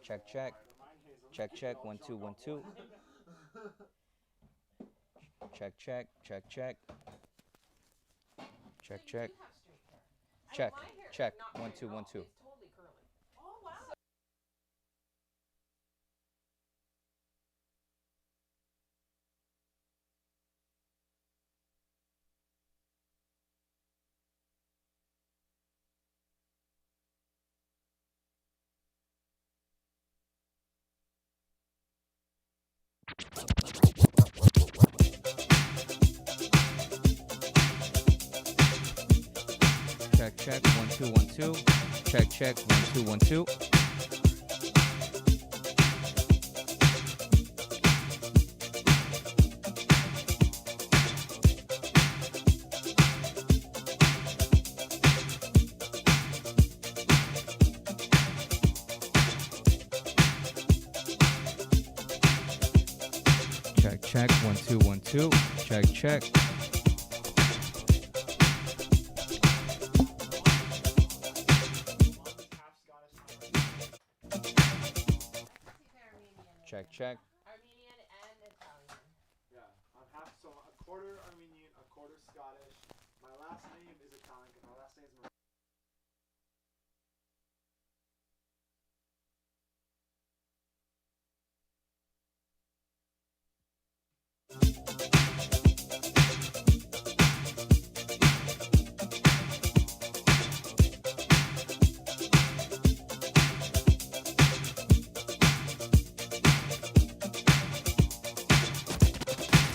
Check, check. Check, check. 1 2 1 2. Check, check. Check, check. Check, check. Check, check. 1 2 1 2. Check, check. 1 2 1 2. Check, check. 1 2 1 2. Check, check. 1 2 1 2. Check, check. Check, check. Armenian and Italian. Yeah, I'm half, so a quarter Armenian, a quarter Scottish. My last name is Italian because my last name is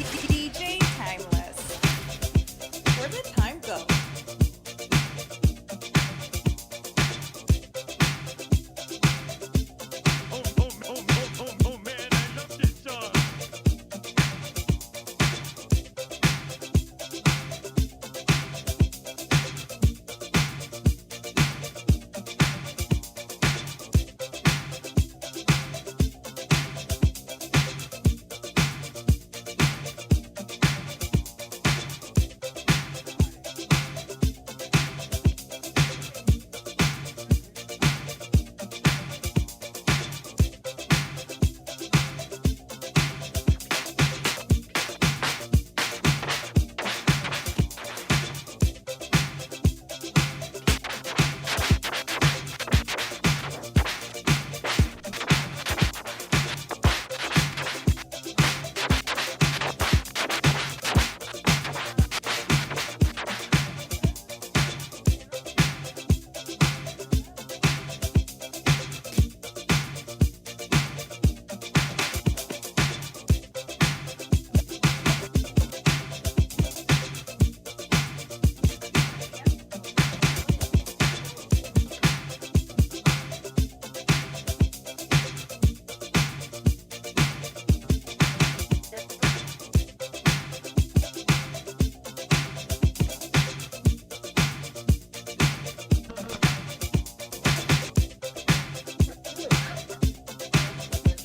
DJ Timeless. Where'd the time go? Oh man, I love this song.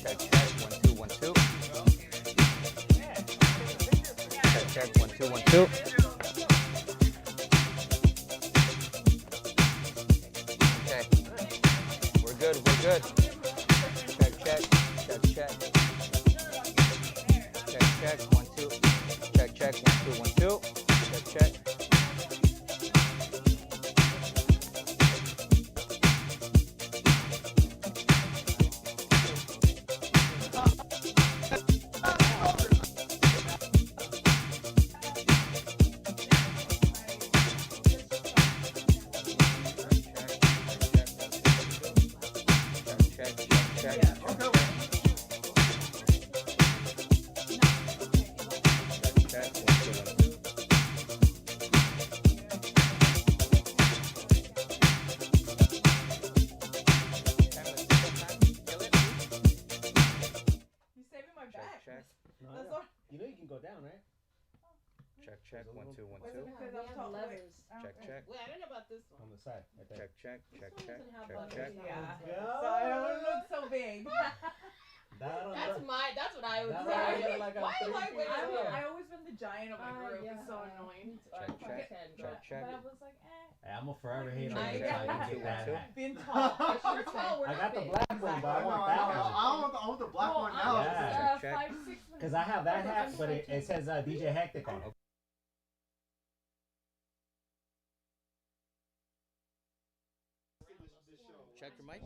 Check, check. 1 2 1 2. Check, check. 1 2 1 2. Okay. We're good. We're good. Check, check. Check, check. Check, check. 1 2. Check, check. 1 2 1 2. Check, check. Check, check, check. Check, 1 2 1 2. You're saving my Check, back. check. That's all. You know you can go down, right? Check, check. 1 2 1 Was it 2. because We I'm have tall? levers. Check, check. Wait, I don't know about this one. On the side, right there. Check, check, check, This one check, doesn't have check, levers. check. Yeah. Yeah. So I don't look so big. That's what I would That's say. like a Why am I 3 winning? feet. I always been the giant of my group. Yeah. It's so annoying. Check, check, check, check. But I was like, Hey, I'm gonna forever hate on I you until I got can get that hat. being tall. We're tall. We're I not got the big. black one, but I I want that one. I want the black one now. Yeah. Check. 5'6". Because I have that hat, but it says DJ Hectic on it. Check your mic.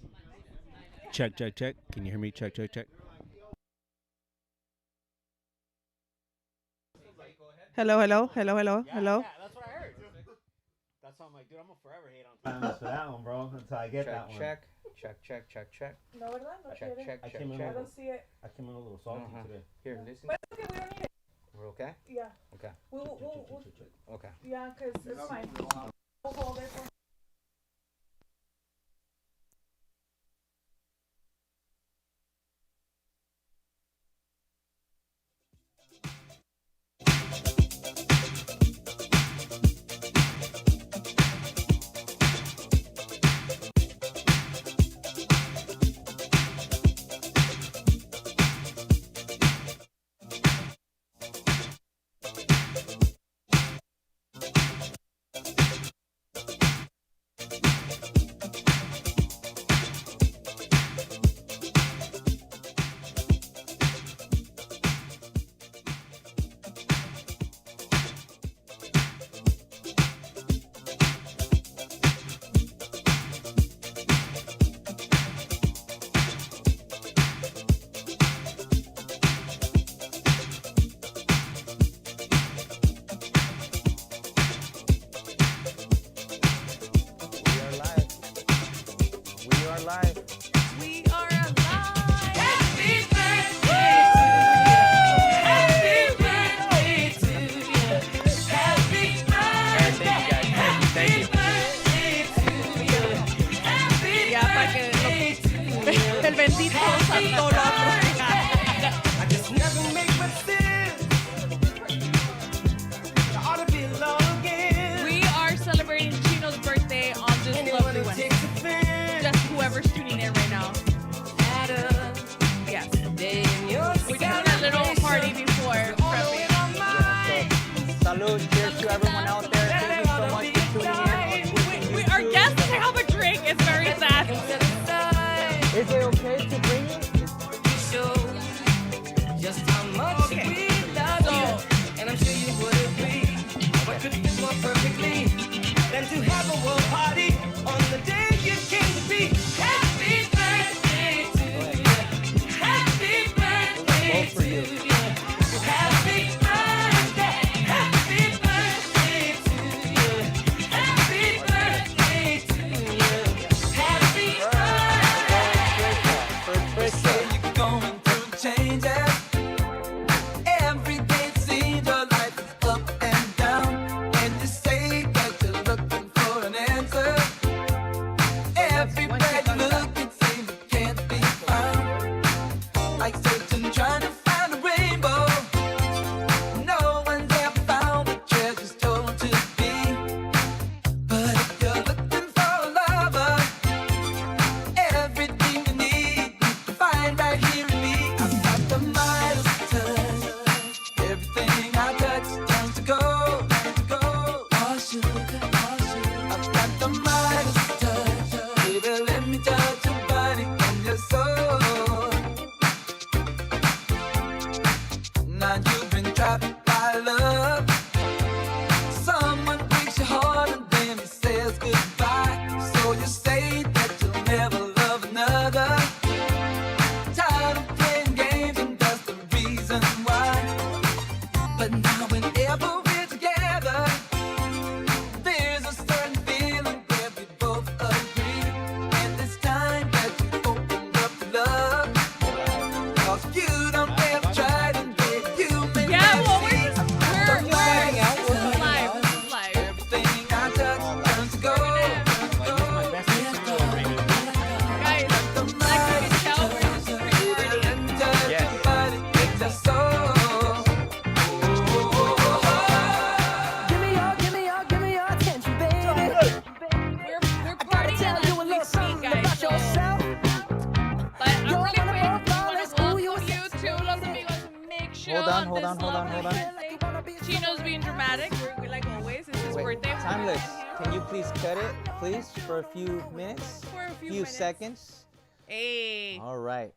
Check, check, check. Can you hear me? Check, check, check. Hello, hello, hello, hello, Yeah, hello. yeah, that's what I heard. That's why I'm like, dude, I'm gonna forever hate on for that one, bro, until I get that one. Check, check, check, check, check. No, ¿verdad? No Check, quiere. check, I check, came in check. I don't see it. I came in a little salty today. Here, listen. But it's okay, we don't need it. We're okay? Yeah. Okay. We'll Okay. yeah, because it's fine. We'll hold it for We are live. We are alive. Happy birthday to you. Happy birthday. Happy birthday to you. Happy Ya, para que el bendito santo lo I just never make mistakes. I ought to be alone again. We are celebrating Chino's birthday on this Anyone lovely who Wednesday. takes offense Just whoever's tuning in right now. at a Yes. day in your We're doing a little party before prepping. Salud. Cheers to everyone out there. Thank you so much for tuning in. Our guests doesn't have a drink. It's very sad. Is it okay to bring it? Show just how much we love you, and I'm sure you would agree. What could fit more perfectly than to have a world party on the day you came to be? Happy birthday to you. Happy birthday for to you. you. Happy birthday. Happy birthday to you. Happy birthday to you. Happy birthday. Say you're going through changes. Every day it seems your life is up and down. And you say that you're looking for an answer. Everywhere you look, it seems it can't be found. Like searching, trying to find a rainbow. No one's ever found what treasure's told to be. But if you're looking for a lover, everything you need to find right here in me. I've got the Midas touch. Everything I touch turns to gold, all sugar, all sugar. I've got the Midas touch. Baby, let me touch your body and your soul. Now you've been trapped by love. Someone breaks your heart and then he says goodbye. So you say that you'll never love another. Tired of playing games and that's the reason why. But now whenever we're together, there's a certain feeling where we both agree. And this time that you opened up to love, 'cause you don't ever try to get human. Yeah, well, we're this is live. This is live. Everything I touch turns to gold. Guys, like you can tell, we're just pretty party. Yes. on. Chino's being dramatic. We're like always. It's his birthday. Timeless. Can you please cut it, please, for a few minutes? For a few few minutes. seconds. Hey. All right.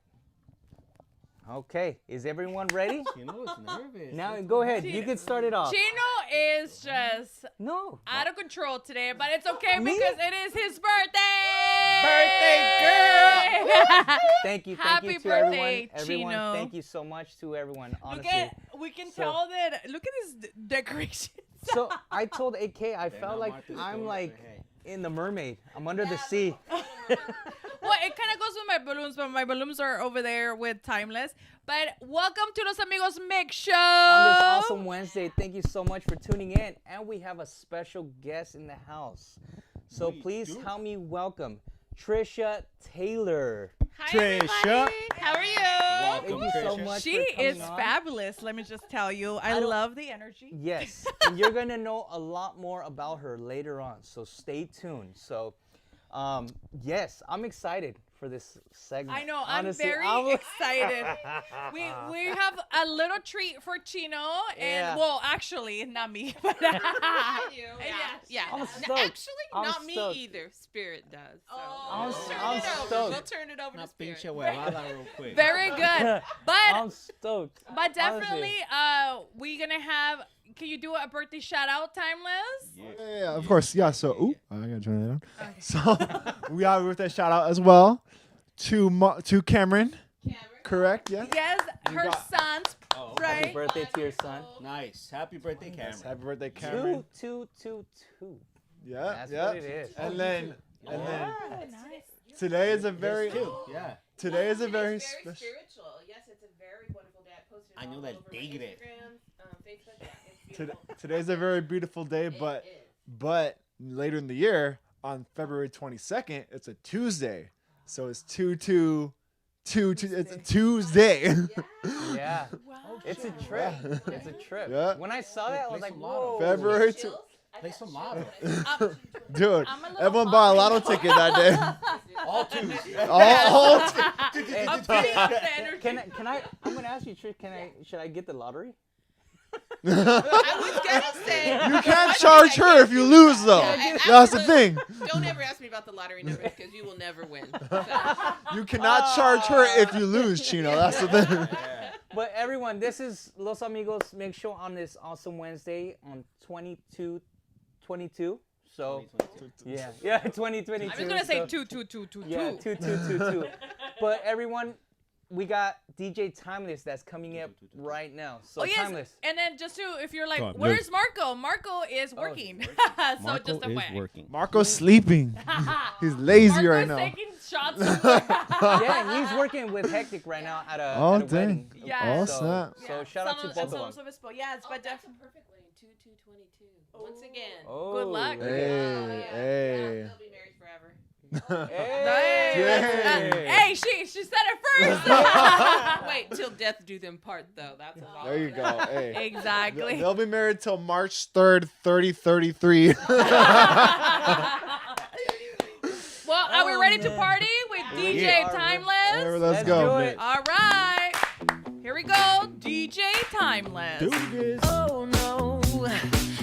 Okay. Is everyone ready? Chino was nervous. Now go ahead. You can start it off. Chino is just No. out of control today, but it's okay Me? because it is his birthday. Birthday girl. Thank you Happy to birthday, everyone. Chino. Thank you so much to everyone. Honestly. We can So- tell that. Look at this decoration. So I told AK I felt not like Martha's I'm story, like but hey. in the mermaid. I'm under the sea. Well, it kind of goes with my balloons, but my balloons are over there with Timeless. But welcome to Los Amigos Mix Show. On this awesome Wednesday, thank you so much for tuning in. And we have a special guest in the house. So We please do. help me welcome Trisha Taylor. Hi, Trisha. everybody. How are you? Thank Welcome, you so Trisha. much She for coming is on. fabulous. Let me just tell you. I don't- love the energy. Yes, and you're gonna know a lot more about her later on, so stay tuned. So, yes, I'm excited for this segment. I know. Honestly, I'm very excited. We have a little treat for Chino, and Yeah. well, actually, not me, but Yeah. I'm No, stoked. actually, I'm not me stoked. either. Spirit does. So Oh. we'll turn I'm it over. stoked. We'll turn it over to Una Spirit. pinche huevada real quick. very good. But I'm stoked. But definitely, Honestly. we're gonna have. Can you do a birthday shout out, Timeless? Yeah, of course. Yeah. So, I gotta turn that on. So, we have a birthday shout out as well to Cameron. Correct. Yeah. Yes, her got- son's Oh, Happy right. birthday to your son. nice. Happy birthday, Cameron. Happy birthday, Cameron. Two. Yeah. That's yeah. what it is. And then Yeah. today is a very There's two. Yeah. today is a very It's special. spiritual. Yes, it's a very wonderful day. I posted it I know all that over my tigre. Instagram, Facebook. Yeah, it's beautiful. Today's a very beautiful day, It but is. but later in the year on February 22nd, it's a Tuesday, so it's 2-2-2. It's a Tuesday. Yeah. Wow. It's a trip. It's a trip. Yeah. When I saw that, I was Play like, some lotto. whoa. February Chills? I Play got some chills lotto. when I saw it. Dude, I'm a little everyone bought a lotto ticket that day. All twos. all Hey, I'm feeding off the energy. can I? I'm gonna ask you, Trish. Should I get the lottery? I was gonna say You can't charge her if you lose, though. Yeah, That's the thing. Don't ever ask me about the lottery numbers because you will never win. So, You cannot charge her if you lose, Chino. That's the thing. But everyone, this is Los Amigos Mix Show on this awesome Wednesday on 22. So yeah, 2022. I was gonna say so- 2. Yeah, 2. But everyone, we got DJ Timeless that's coming up right now. So Oh yes, Timeless. and then just to, if you're like, Timeless. where's Marco? Marco is working. So Marco just a is way. working. Marco's sleeping. He's lazy right Marco's now. taking shots. somewhere. Yeah, he's working with Hectic right now at a, Oh, at a dang. wedding. Yeah. Oh, So, snap. so shout out to both of them. Some of his, yes, oh, but that's definitely. perfectly in 2-2-22. Once again. Oh, Good luck. Oh, Hey, yeah. hey. Yeah, they'll be married forever. Hey. Hey, she said it first. Wait till death do them part, though. That's all. There you go. Hey. Exactly. They'll be married till March 3rd, 3033. Well, are we ready to party with DJ Yeah. Timeless? Let's do go. it. All right. Here we go. DJ Timeless. Do this. Oh no,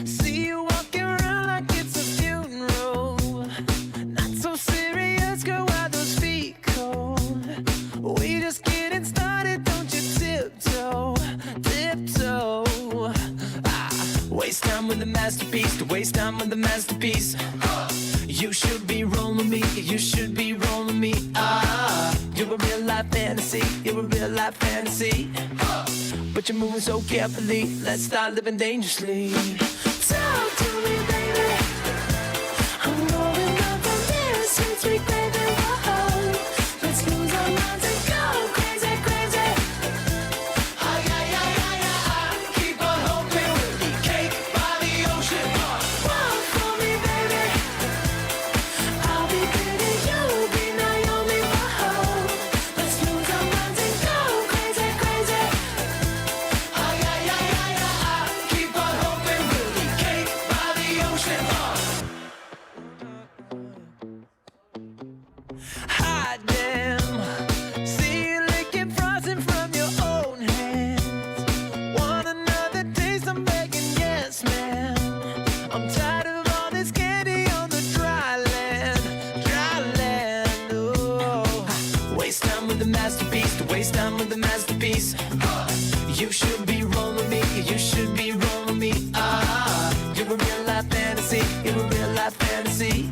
see you walking around like it's a funeral. Not so serious, girl, why those feet cold? We just getting started, don't you tiptoe, tiptoe. Waste time with the masterpiece, to waste time with the masterpiece. You should be rolling me, you should be rolling me. You're a real life fantasy, you're a real life fantasy. But you're moving so carefully, let's start living dangerously. Talk to me, baby. I'm going up on this since we craving whoa. Let's lose our minds and go crazy, crazy. Ay, ay, ay, ay, ay. Keep on hoping we'll be cake by the ocean. Walk for me, baby. I'll be pretty, you'll be Naomi. Whoa. Let's lose our minds and go crazy, crazy. Ay, ay, ay, ay, ay, ay. Keep on hoping we'll be cake see.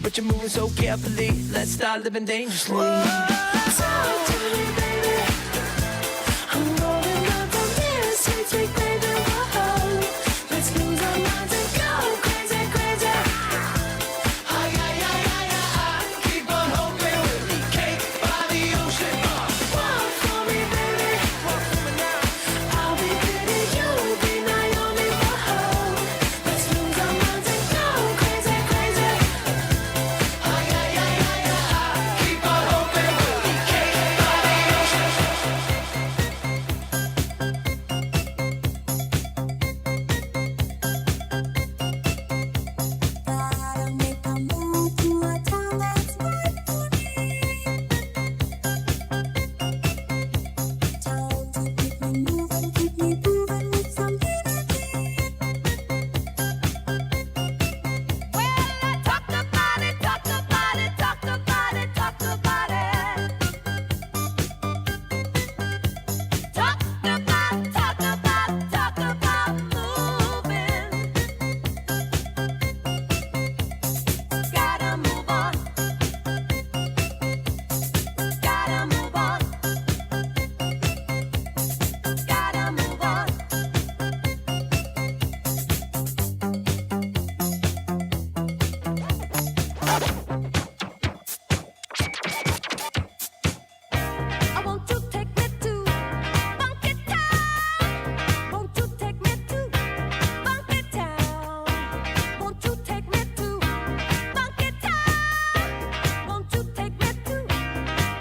But you're moving so carefully. Let's start living dangerously. Talk to me, baby. I'm rolling up on this sweet, sweet baby. Whoa. Let's lose our minds and go crazy, crazy. Ay, ay, ay, ay, ay. Keep on hoping we'll be cake by the ocean. Walk for me, baby. Walk for me now. I'll be Biddy, you'll be Naomi. Whoa. Let's lose our minds and go crazy, crazy. Ay, ay, ay, ay, ay. Keep on hoping we'll be cake by the ocean. Gotta make a move to a town that's right for me. Time to keep me moving, keep me moving with some energy. Well, I talked about it, talked about it, talked about it, talked about it. Talked about moving. Gotta move on. Gotta move on. Gotta move on. I want you to take me to Funky Town. Won't you take me to Funky Town? Won't you take me to Funky Town? Won't you take me to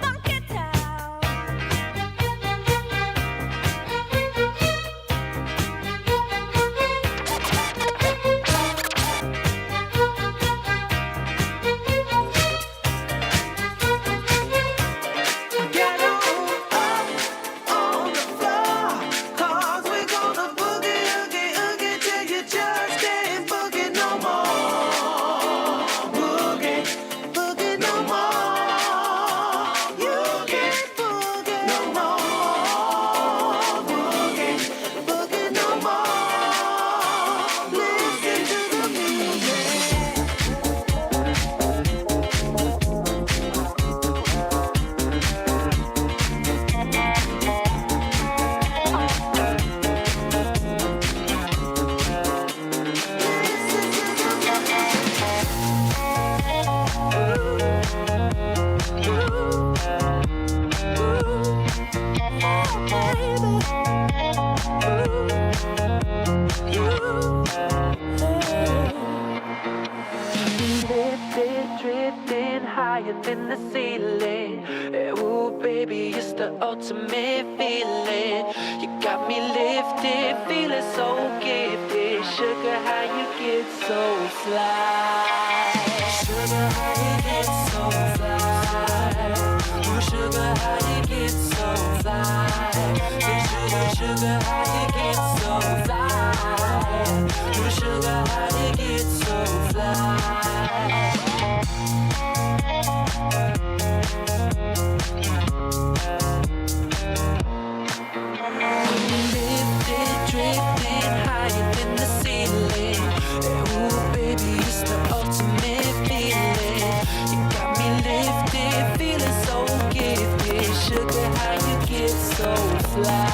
Funky Town? Get on up on the floor, 'cause we're gonna boogie, oogie, oogie till you just can't boogie no more. Boogie, boogie no more. You can't boogie no more. Boogie, boogie no more. Listen to the music. Lifted, drifting higher than the ceiling. Ooh, baby, it's the ultimate feeling. You got me lifted, feeling so gifted. Sugar, how you get so fly? Sugar, how you get so fly? Ooh, sugar, how you get so fly? Hey, sugar, sugar, how you get so fly? Ooh, sugar, how you get so fly? Lifted, drifting higher than the ceiling. Ooh, baby, it's the ultimate feeling. You got me lifted, feeling so gifted. Sugar, how you get so fly?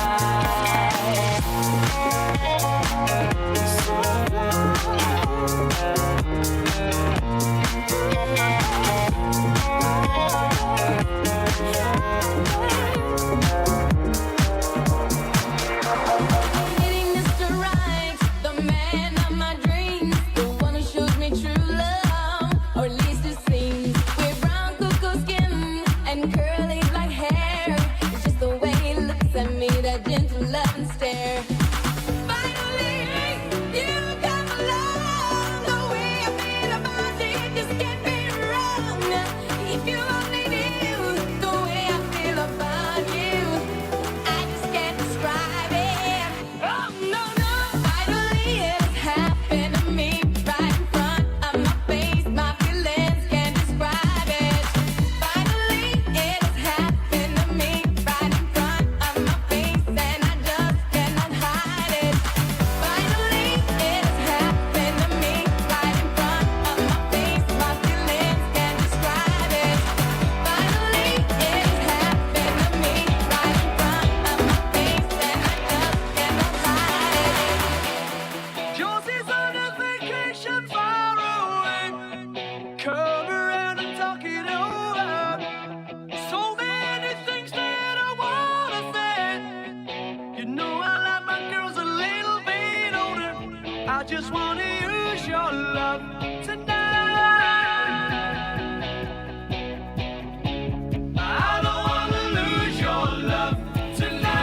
I just wanna use your love tonight. I don't wanna lose your love tonight.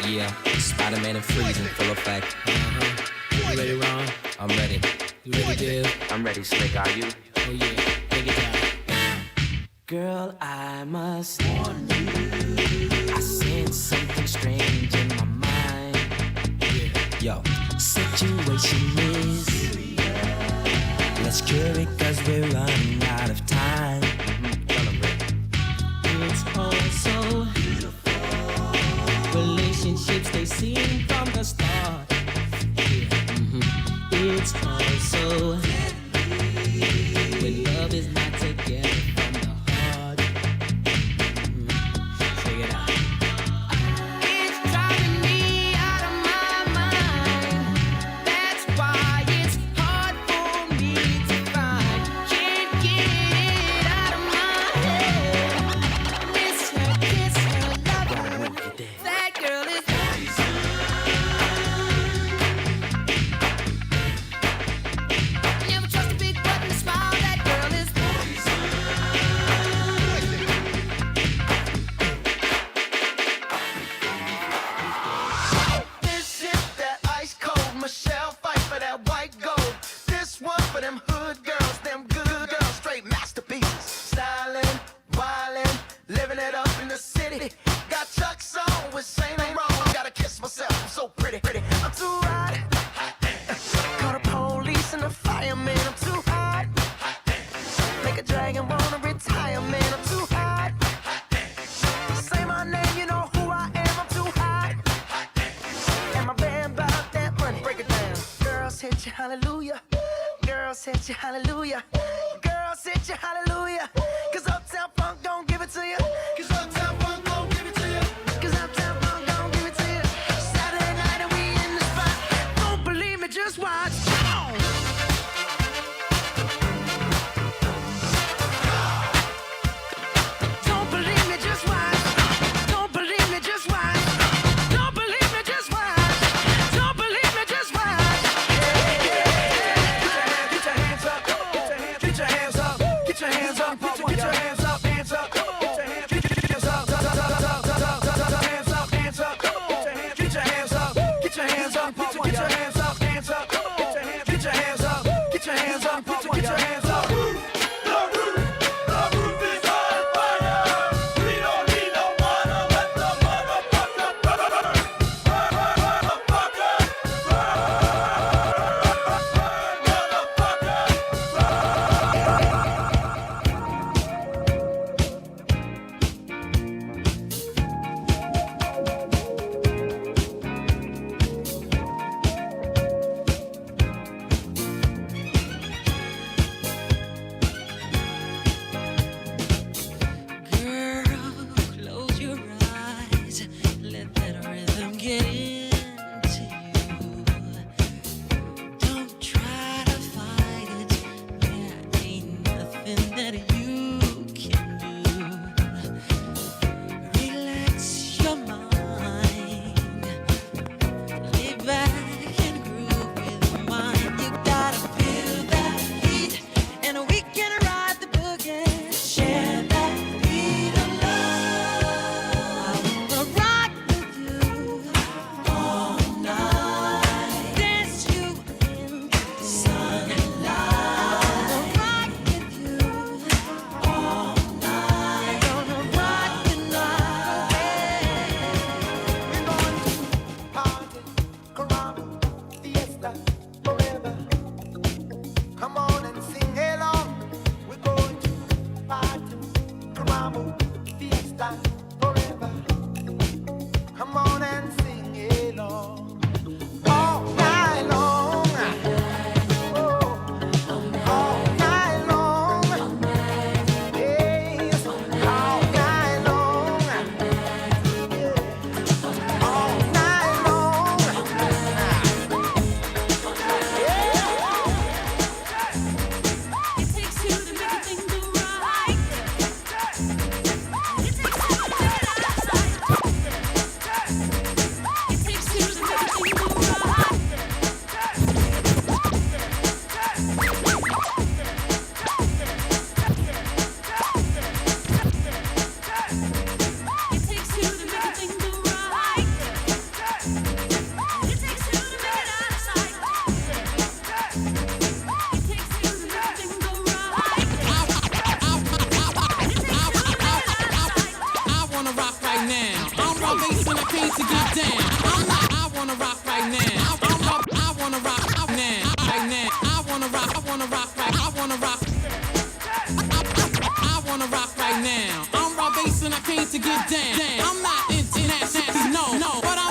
Yeah, Spider-Man and Freeze in full effect. You ready, Ron? I'm ready. You ready, Dave? I'm ready, Slick. Are you? Oh yeah, take it down. Girl, I must warn you. I sense something strange in my mind. Yeah. Yo, situation is let's cure it 'cause we're running out of time. It's all so relationships they seem from the start. It's also when love is not together from the heart. Check it out. It's driving me out of my mind. That's why it's hard for me to find. Can't get it out of my head. Miss her, love her. That girl is never trust a big button to smile. That girl is This is that ice cold Michelle fight for that white gold. This one for them hood girls, them good girls, straight masterpieces. Styling, wildin', living it up in the city. Got Chuck's on with Saint Laurent. Gotta kiss myself, I'm so pretty. I'm too hot. Call the police and the fireman. I'm too hot. Make a dragon wanna retire, man. I'm too hot. Say my name, you know who I am. I'm too hot. And my band bout that money. Break it down. Girls hit you, hallelujah. Girls hit you, hallelujah. Girls hit you, hallelujah. 'Cause Uptown Funk don't give it to you. 'Cause Uptown Funk don't give it to you. 'Cause Uptown Funk don't give it to you. Saturday night and we in the spot. Don't believe me, just watch. Don't believe me, just watch. Don't believe me, just watch. Don't believe me, just watch. Don't believe me, just watch. Get your hands up. Get your hands up. Get your hands up. Get your hands up. Hands up. Get your hands. came to get down. I wanna rock right now. I wanna rock now. Right now. I wanna rock right. I wanna rock. I wanna rock right now. I'm Rob Bass and I came to get down. I'm not international, no. But I'm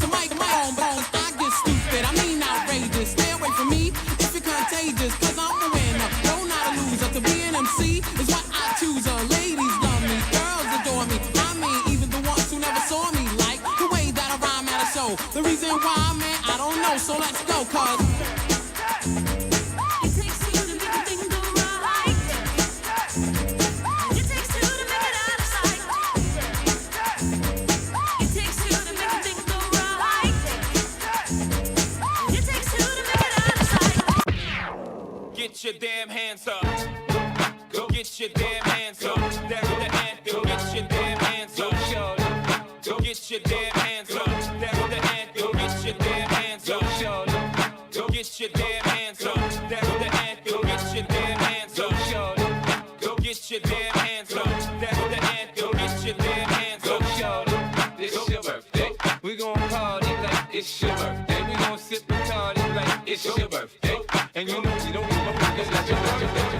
to Mike on, because I get stupid. I mean outrageous. Stay away from me if you're contagious, cause I'm the winner. No, not a loser. To be an MC is what I choose. Ladies love me, girls adore me. I mean, even the ones who never saw me like the way that I rhyme at a show. The reason why, man, I don't know. So let's go, cause It takes two to make a thing go right. It takes two to make it out of sight. It takes two to make a thing go right. It takes two to make it out of sight. get your damn hands up. Go get your damn hands up. That's the anthem. Get your damn hands up. Go get your damn hands up. That's the anthem. Get your damn hands up. Go get your damn hands up. That's the anthem. Get your damn hands up. Go get your damn hands up. That's the anthem. Get your damn hands up. It's your birthday. We gon' party like it's your birthday. We gon' sip and party like it's your birthday. And you know we don't give a fuck, it's not your birthday.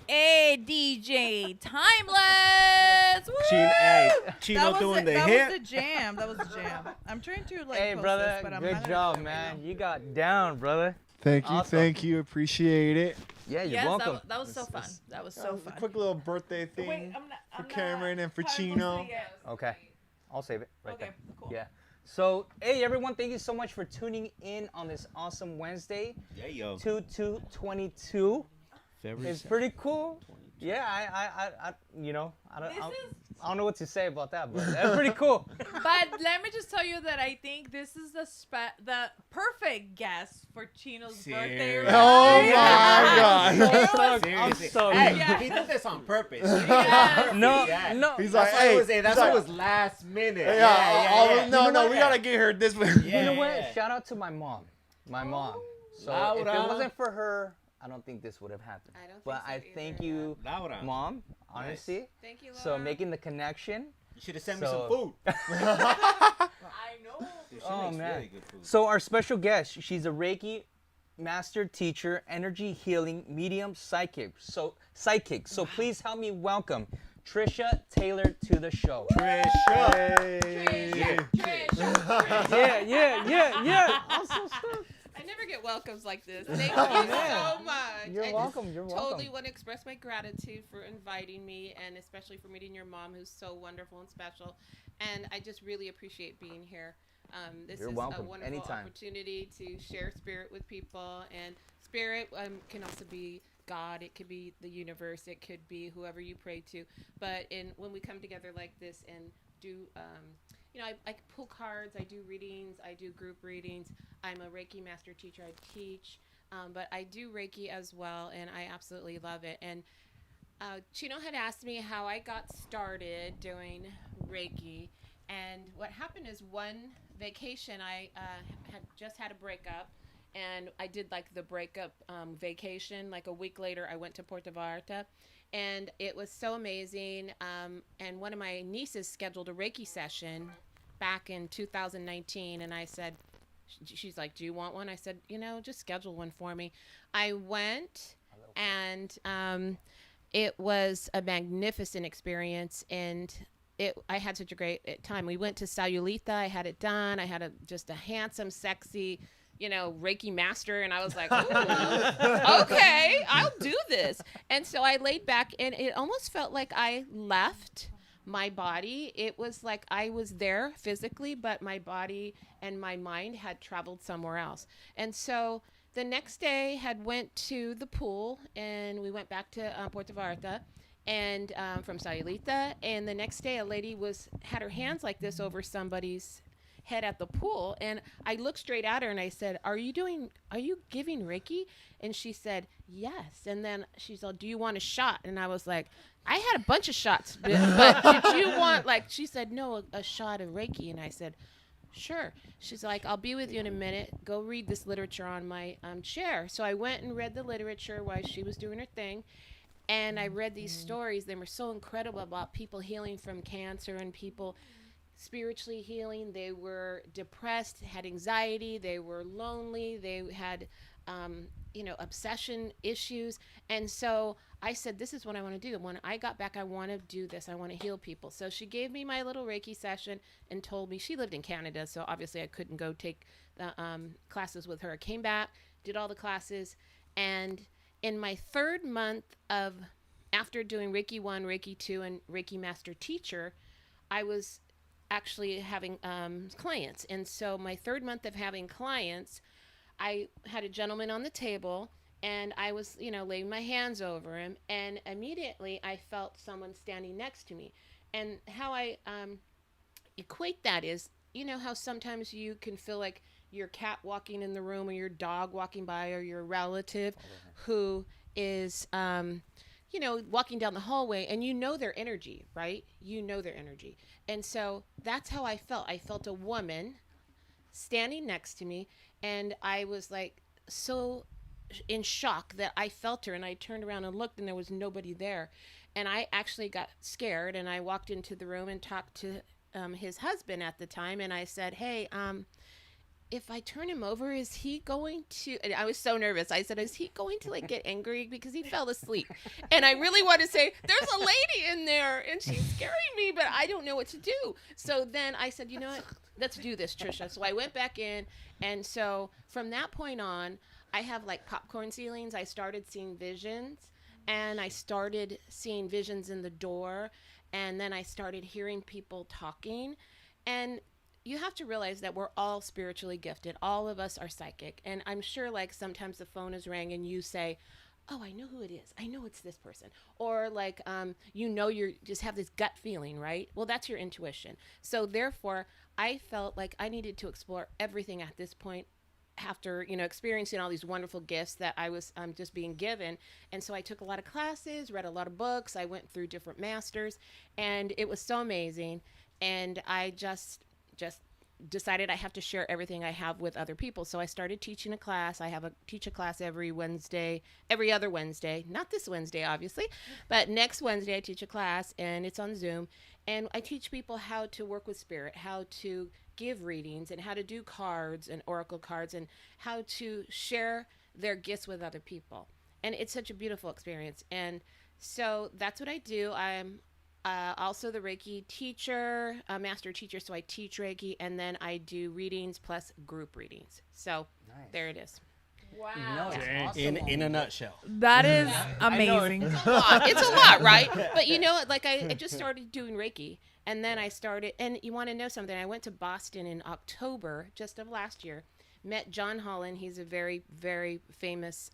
Hey, DJ Timeless. Woo! Chino doing the that hit. was the jam. That was the jam. I'm trying to like. Hey, post brother, this, but I'm good not job, gonna- man. You got down, brother. Thank you, Awesome. thank you. Appreciate it. Yeah, you're Yes, welcome. that was so fun. That was so That was fun. a quick little birthday thing Wait, for Cameron and for quite Chino. posted yet. Okay, I'll save it right Okay, there. cool. Yeah. So, hey, everyone, thank you so much for tuning in on this awesome Wednesday, Yeah, yo. 2/2/22. February It's pretty cool. Yeah, I you know, I don't know what to say about that, but that's pretty cool. But let me just tell you that I think this is the perfect guest for Chino's birthday. Seriously. Oh right? my God. I'm stoked. I'm Seriously. stoked. Hey, Yeah. he did this on purpose. Yes. No, Yeah. no. He's That's like, why hey, it was, that's he's why it like, was last minute. yeah, no, You know no, what? we gotta get her this way. You know what? Yeah. Shout out to my mom. My mom. So if Laura. it wasn't for her, I don't think this would have happened. I don't But think so I thank either, you, Laura. Mom, honestly. Thank you, Laura. So making the connection. You should have sent me So- some food. I know. Dude, she Oh, makes man. really good food. So our special guest, she's a Reiki master teacher, energy healing medium psychic. So please help me welcome Trisha Taylor to the show. Hey. Yeah. I'm so stoked. I never get welcomes like this. Thank you man. so much. You're I welcome. just You're totally welcome. want to express my gratitude for inviting me, and especially for meeting your mom, who's so wonderful and special. And I just really appreciate being here. This You're is welcome. a wonderful Anytime. opportunity to share spirit with people, and spirit can also be God. It could be the universe. It could be whoever you pray to. But when we come together like this and do, I pull cards. I do readings. I do group readings. I'm a Reiki master teacher. I teach, but I do Reiki as well, and I absolutely love it. And Chino had asked me how I got started doing Reiki, and what happened is one vacation I had just had a breakup, and I did like the breakup vacation. Like a week later, I went to Puerto Vallarta, and it was so amazing. And one of my nieces scheduled a Reiki session back in 2019, and I said, she's like, do you want one? I said, just schedule one for me. I went, and it was a magnificent experience, and I had such a great time. We went to Sayulita. I had it done. I had just a handsome, sexy, Reiki master, and I was like, ooh, okay, I'll do this. And so I laid back, and it almost felt like I left my body. It was like I was there physically, but my body and my mind had traveled somewhere else. And so the next day had went to the pool, and we went back to Puerto Vallarta, and from Sayulita. And the next day, a lady had her hands like this over somebody's head at the pool, and I looked straight at her and I said, are you giving Reiki? And she said, yes. And then she's like, do you want a shot? And I was like, I had a bunch of shots, but did you want, she said, no, a shot of Reiki. And I said, sure. She's like, I'll be with you in a minute. Go read this literature on my chair. So I went and read the literature while she was doing her thing. And I read these stories. They were so incredible about people healing from cancer and people spiritually healing. They were depressed, had anxiety, they were lonely, they had obsession issues. And so I said, this is what I want to do. When I got back, I want to do this. I want to heal people. So she gave me my little Reiki session and told me, she lived in Canada, so obviously I couldn't go take the classes with her. I came back, did all the classes, and in my third month of after doing Reiki 1, Reiki 2, and Reiki Master Teacher, I was actually having clients. And so my third month of having clients, I had a gentleman on the table, and I was, laying my hands over him, and immediately I felt someone standing next to me. And how I equate that is, how sometimes you can feel like your cat walking in the room, or your dog walking by, or your relative who is walking down the hallway, and their energy, right? Their energy. And so that's how I felt. I felt a woman standing next to me, and I was like so in shock that I felt her, and I turned around and looked, and there was nobody there. And I actually got scared, and I walked into the room and talked to his husband at the time, and I said, hey, if I turn him over, is he going to, and I was so nervous. I said, is he going to get angry because he fell asleep? And I really want to say, there's a lady in there and she's scaring me, but I don't know what to do. So then I said, you know what, let's do this, Trisha. So I went back in. And so from that point on, I have popcorn ceilings. I started seeing visions, and I started seeing visions in the door. And then I started hearing people talking. And you have to realize that we're all spiritually gifted. All of us are psychic. And I'm sure sometimes the phone is rang and you say, oh, I know who it is. I know it's this person. Or you just have this gut feeling, right? Well, that's your intuition. So therefore, I felt like I needed to explore everything at this point after, experiencing all these wonderful gifts that I was just being given. And so I took a lot of classes, read a lot of books. I went through different masters, and it was so amazing. And I just decided I have to share everything I have with other people. So I started teaching a class. I teach a class every other Wednesday, not this Wednesday, obviously, but next Wednesday I teach a class, and it's on Zoom. And I teach people how to work with spirit, how to give readings, and how to do cards and oracle cards, and how to share their gifts with other people. And it's such a beautiful experience. And so that's what I do. I'm also the Reiki teacher, master teacher. So I teach Reiki, and then I do readings plus group readings. So there it is. Wow. Awesome. In a nutshell. That is amazing. It's a lot, right? But I just started doing Reiki, and then I started, and you want to know something? I went to Boston in October, just of last year, met John Holland. He's a very, very famous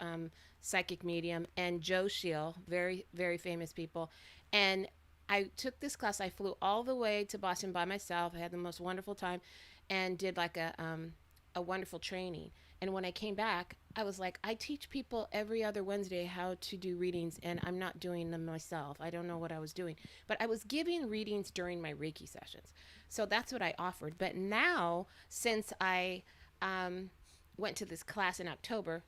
psychic medium, and Joe Scheel, very, very famous people. And I took this class. I flew all the way to Boston by myself. I had the most wonderful time, and did a wonderful training. And when I came back, I was like, I teach people every other Wednesday how to do readings, and I'm not doing them myself. I don't know what I was doing. But I was giving readings during my Reiki sessions. So that's what I offered. But now, since I went to this class in October,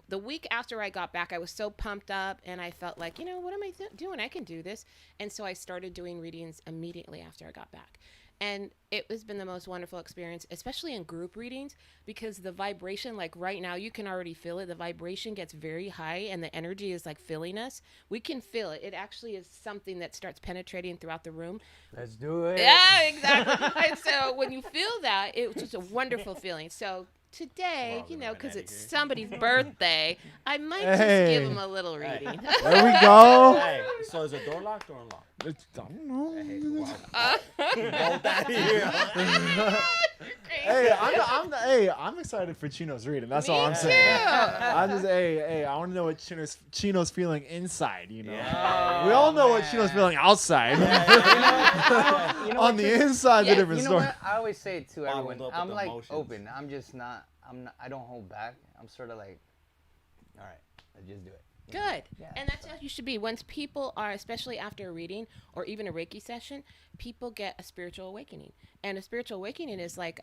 the week after I got back, I was so pumped up, and I felt like, what am I doing? I can do this. And so I started doing readings immediately after I got back. And it has been the most wonderful experience, especially in group readings, because the vibration, right now, you can already feel it. The vibration gets very high, and the energy is filling us. We can feel it. It actually is something that starts penetrating throughout the room. Let's do it. Yeah, exactly. And so when you feel that, it's just a wonderful feeling. So today, because it's somebody's birthday, I might just give them a little reading. There we go. Hey, so is the door locked or unlocked? I don't know. Hey, I'm excited for Chino's reading. That's all I'm saying. I'm just, I want to know what Chino's feeling inside. Yeah. We all know what Chino's feeling outside. On the inside, the different story. What? I always say it to everyone. up I'm with emotions. open. I'm not. I don't hold back. I'm sort of all right, let's just do it. Good. Yeah, And that's how you should be. Once people are, especially after a reading or even a Reiki session, people get a spiritual awakening. And a spiritual awakening is like,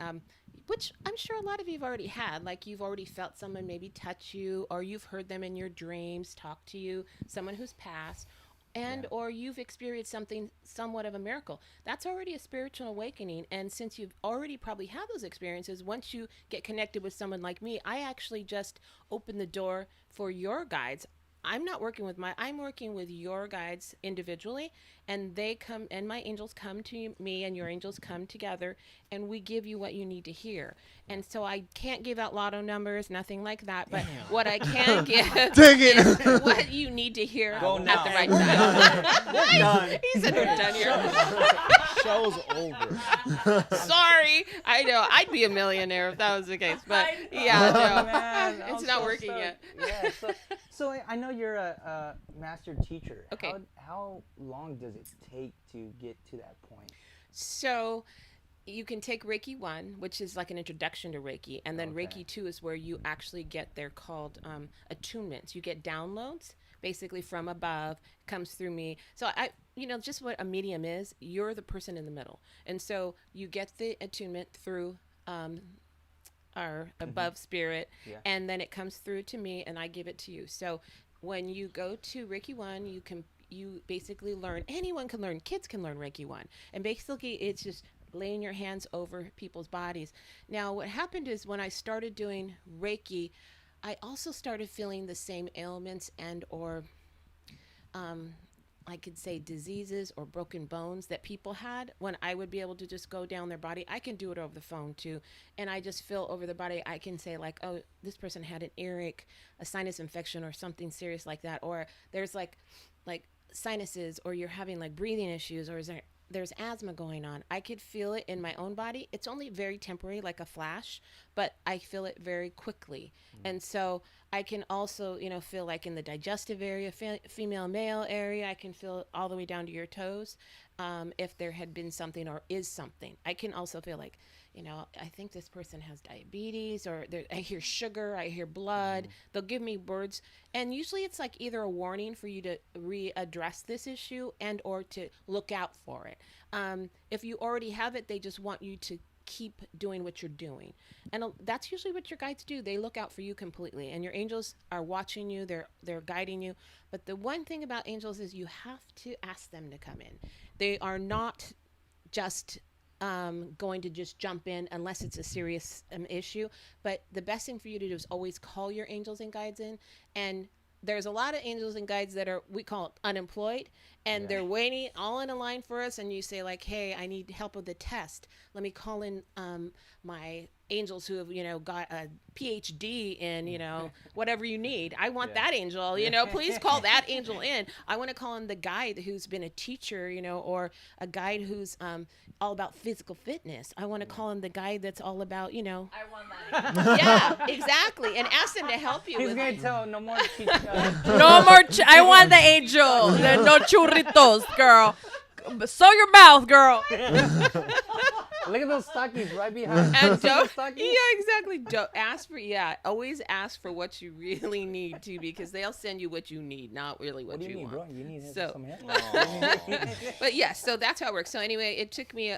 which I'm sure a lot of you have already had. Like you've already felt someone maybe touch you, or you've heard them in your dreams talk to you, someone who's passed. And or you've experienced something somewhat of a miracle. That's already a spiritual awakening. And since you've already probably had those experiences, once you get connected with someone like me, I actually just open the door for your guides. I'm not working with I'm working with your guides individually, and they come, and my angels come to me, and your angels come together, and we give you what you need to hear. And so I can't give out lotto numbers, nothing like that, but what I can give is what you need to hear Go at now. the right time. We're done. He said we're done here. Show's over. Sorry. I know. I'd be a millionaire if that was the case, but yeah, no. Man, It's I'm not so working stoked. yet. Yeah, so I know you're a master teacher. Okay. How long does it take to get to that point? So you can take Reiki 1, which is like an introduction to Reiki, and then Reiki 2 is where you actually get, they're called attunements. You get downloads basically from above, comes through me. So just what a medium is, you're the person in the middle. And so you get the attunement through our above spirit, and then it comes through to me, and I give it to you. So when you go to Reiki 1, you basically learn, anyone can learn, kids can learn Reiki 1. And basically it's just laying your hands over people's bodies. Now, what happened is when I started doing Reiki, I also started feeling the same ailments and or I could say diseases or broken bones that people had. When I would be able to just go down their body, I can do it over the phone too. And I just feel over the body, I can say like, oh, this person had an earache, a sinus infection or something serious like that. Or there's like sinuses, or you're having like breathing issues, or there's asthma going on. I could feel it in my own body. It's only very temporary, like a flash, but I feel it very quickly. And so I can also, feel like in the digestive area, female, male area, I can feel all the way down to your toes. If there had been something or is something, I can also feel like, I think this person has diabetes, or I hear sugar, I hear blood. They'll give me words. And usually it's like either a warning for you to readdress this issue and or to look out for it. If you already have it, they just want you to keep doing what you're doing. And that's usually what your guides do. They look out for you completely. And your angels are watching you. They're guiding you. But the one thing about angels is you have to ask them to come in. They are not just going to just jump in unless it's a serious issue. But the best thing for you to do is always call your angels and guides in. And there's a lot of angels and guides that are, we call it unemployed, and they're waiting all in a line for us. And you say like, hey, I need help with the test. Let me call in my angels who have, got a PhD in, whatever you need. I want that angel, please call that angel in. I want to call in the guide who's been a teacher, or a guide who's all about physical fitness. I want to call in the guide that's all about, I want that. yeah, exactly. And ask them to help you He's with gonna tell no more. No more. I want the angel. No churritos, girl. Sew your mouth, girl. Look at those stockings right behind. And See those don't, stockings? yeah, exactly. Don't ask for, always ask for what you really need to, because they'll send you what you need, not really what What do you need, want. bro? You need So- some help? But yes, so that's how it works. So anyway, it took me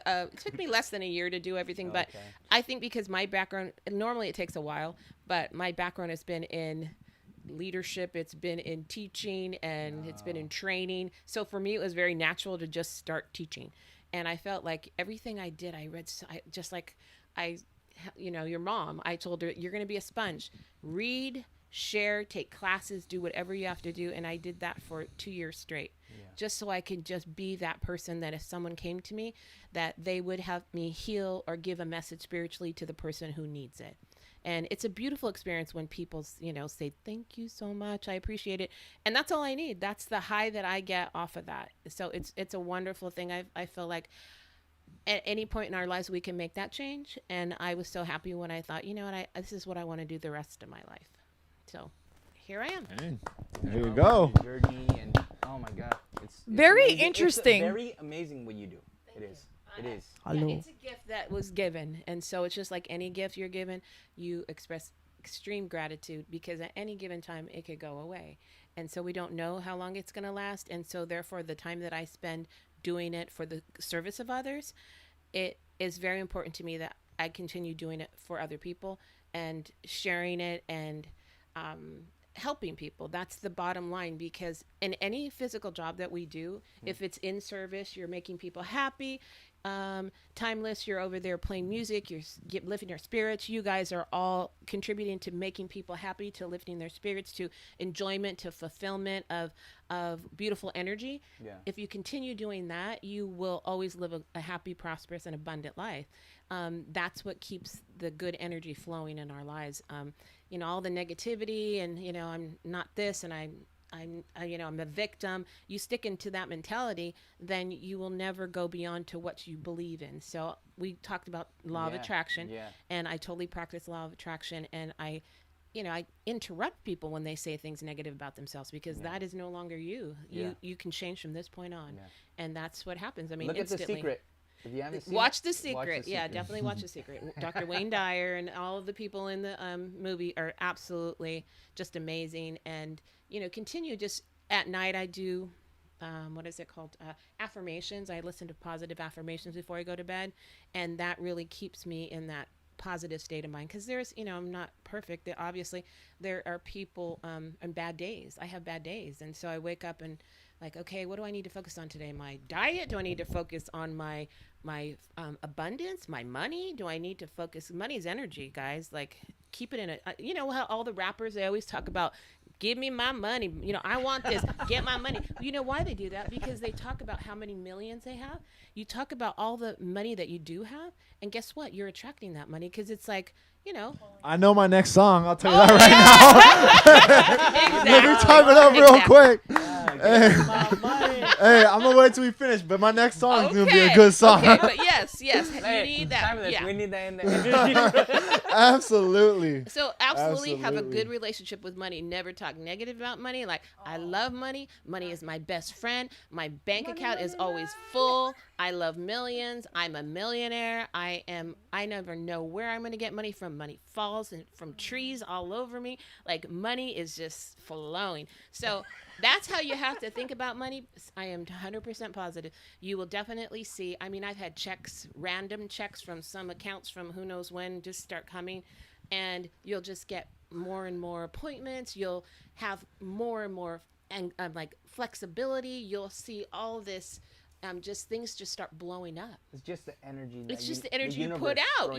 less than a year to do everything, but Okay. I think because my background, normally it takes a while, but my background has been in leadership, it's been in teaching, and it's been in training. So for me, it was very natural to just start teaching. And I felt like everything I did, I read, just like your mom, I told her, you're going to be a sponge. Read, share, take classes, do whatever you have to do. And I did that for 2 years straight, just so I could just be that person that if someone came to me, that they would have me heal or give a message spiritually to the person who needs it. And it's a beautiful experience when people, say, thank you so much. I appreciate it. And that's all I need. That's the high that I get off of that. So it's a wonderful thing. I feel like at any point in our lives, we can make that change. And I was so happy when I thought, this is what I want to do the rest of my life. So here I am. Hey, there you go. Journey and oh my God, it's Very amazing. interesting. It's very amazing what you do. It is. It is. Yeah, it's a gift that was given. And so it's just like any gift you're given, you express extreme gratitude, because at any given time it could go away. And so we don't know how long it's going to last. And so therefore the time that I spend doing it for the service of others, it is very important to me that I continue doing it for other people and sharing it and helping people. That's the bottom line, because in any physical job that we do, if it's in service, you're making people happy. Timeless, you're over there playing music, you're lifting their spirits. You guys are all contributing to making people happy, to lifting their spirits, to enjoyment, to fulfillment of beautiful energy. Yeah. If you continue doing that, you will always live a happy, prosperous, and abundant life. That's what keeps the good energy flowing in our lives. All the negativity and, I'm not this and I'm a victim. You stick into that mentality, then you will never go beyond to what you believe in. So we talked about law of attraction, and I totally practice law of attraction, and I interrupt people when they say things negative about themselves, because that is no longer you. You can change from this point on, and that's what happens. I mean, Look instantly. at The Secret. If you haven't seen Watch it, The Secret. watch The Yeah, Secret. definitely watch The Secret. Dr. Wayne Dyer and all of the people in the movie are absolutely just amazing. And, continue just at night. I do, what is it called? Affirmations. I listen to positive affirmations before I go to bed. And that really keeps me in that positive state of mind, because there's, I'm not perfect. Obviously, there are people and bad days. I have bad days. And so I wake up and like, okay, what do I need to focus on today? My diet? Do I need to focus on my abundance, my money? Do I need to focus? Money's energy, guys. Like, keep it in a, how all the rappers, they always talk about, give me my money. I want this, get my money. You know why they do that? Because they talk about how many millions they have. You talk about all the money that you do have, and guess what? You're attracting that money, because it's like, I know my next song. I'll tell you that right now. Let me type it up real quick. Hey, I'm gonna wait till we finish, but my next song is gonna be a good song. Okay, but yes, you need that. Timeless, Yeah. we need that in there. Absolutely. So absolutely have a good relationship with money. Never talk negative about money. Like, I love money. Money is my best friend. My bank account is always full. I love millions. I'm a millionaire. I never know where I'm going to get money from. Money falls from trees all over me. Like, money is just flowing. So that's how you have to think about money. I am 100% positive. You will definitely see. I mean, I've had random checks from some accounts from who knows when, just start coming. And you'll just get more and more appointments. You'll have more and more like flexibility. You'll see all this. Just things just start blowing up. It's just the energy. It's just the energy you put out,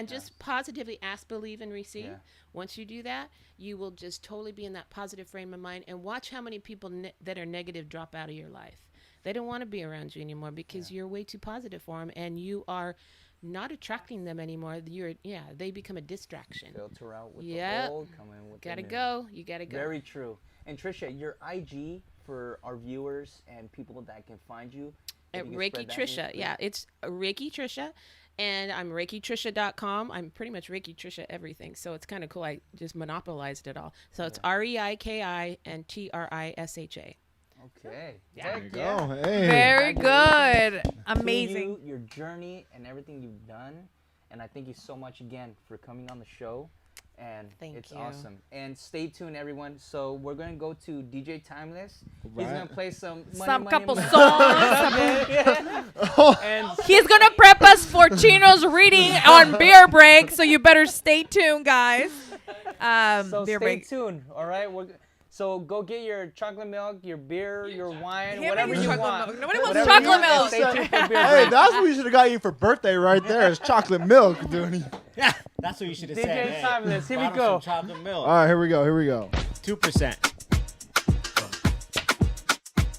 just positively ask, believe, and receive. Yeah. Once you do that, you will just totally be in that positive frame of mind, and watch how many people that are negative drop out of your life. They don't want to be around you anymore because you're way too positive for them, and you are not attracting them anymore. They become a distraction. Filter out with the old, come in with the new. You gotta go. Very true. And Trisha, your IG for our viewers and people that can find you. At Reiki Trisha. Yeah, it's Reiki Trisha. And I'm ReikiTrisha.com. I'm pretty much Reiki Trisha everything. So it's kind of cool. I just monopolized it all. So it's REIKI and TRISHA. Okay. Yeah. There you go. Hey. Very good. Amazing. You, your journey and everything you've done. And I thank you so much again for coming on the show. And it's awesome. And stay tuned, everyone. So we're going to go to DJ Timeless. He's going to play some couple songs. And he's going to prep us for Chino's reading on beer break. So you better stay tuned, guys. So beer stay break. tuned. All right. So go get your chocolate milk, your beer, your wine, Him whatever and you chocolate want. milk. Nobody wants Whatever chocolate you want, milk. Stay tuned for beer Hey, break. that's what we should have got you for birthday right there. Is chocolate milk, dude. Yeah, that's what you should have DJ said. Hey, Timeless, here we brought him go. some chocolate milk. All right, here we go. 2%.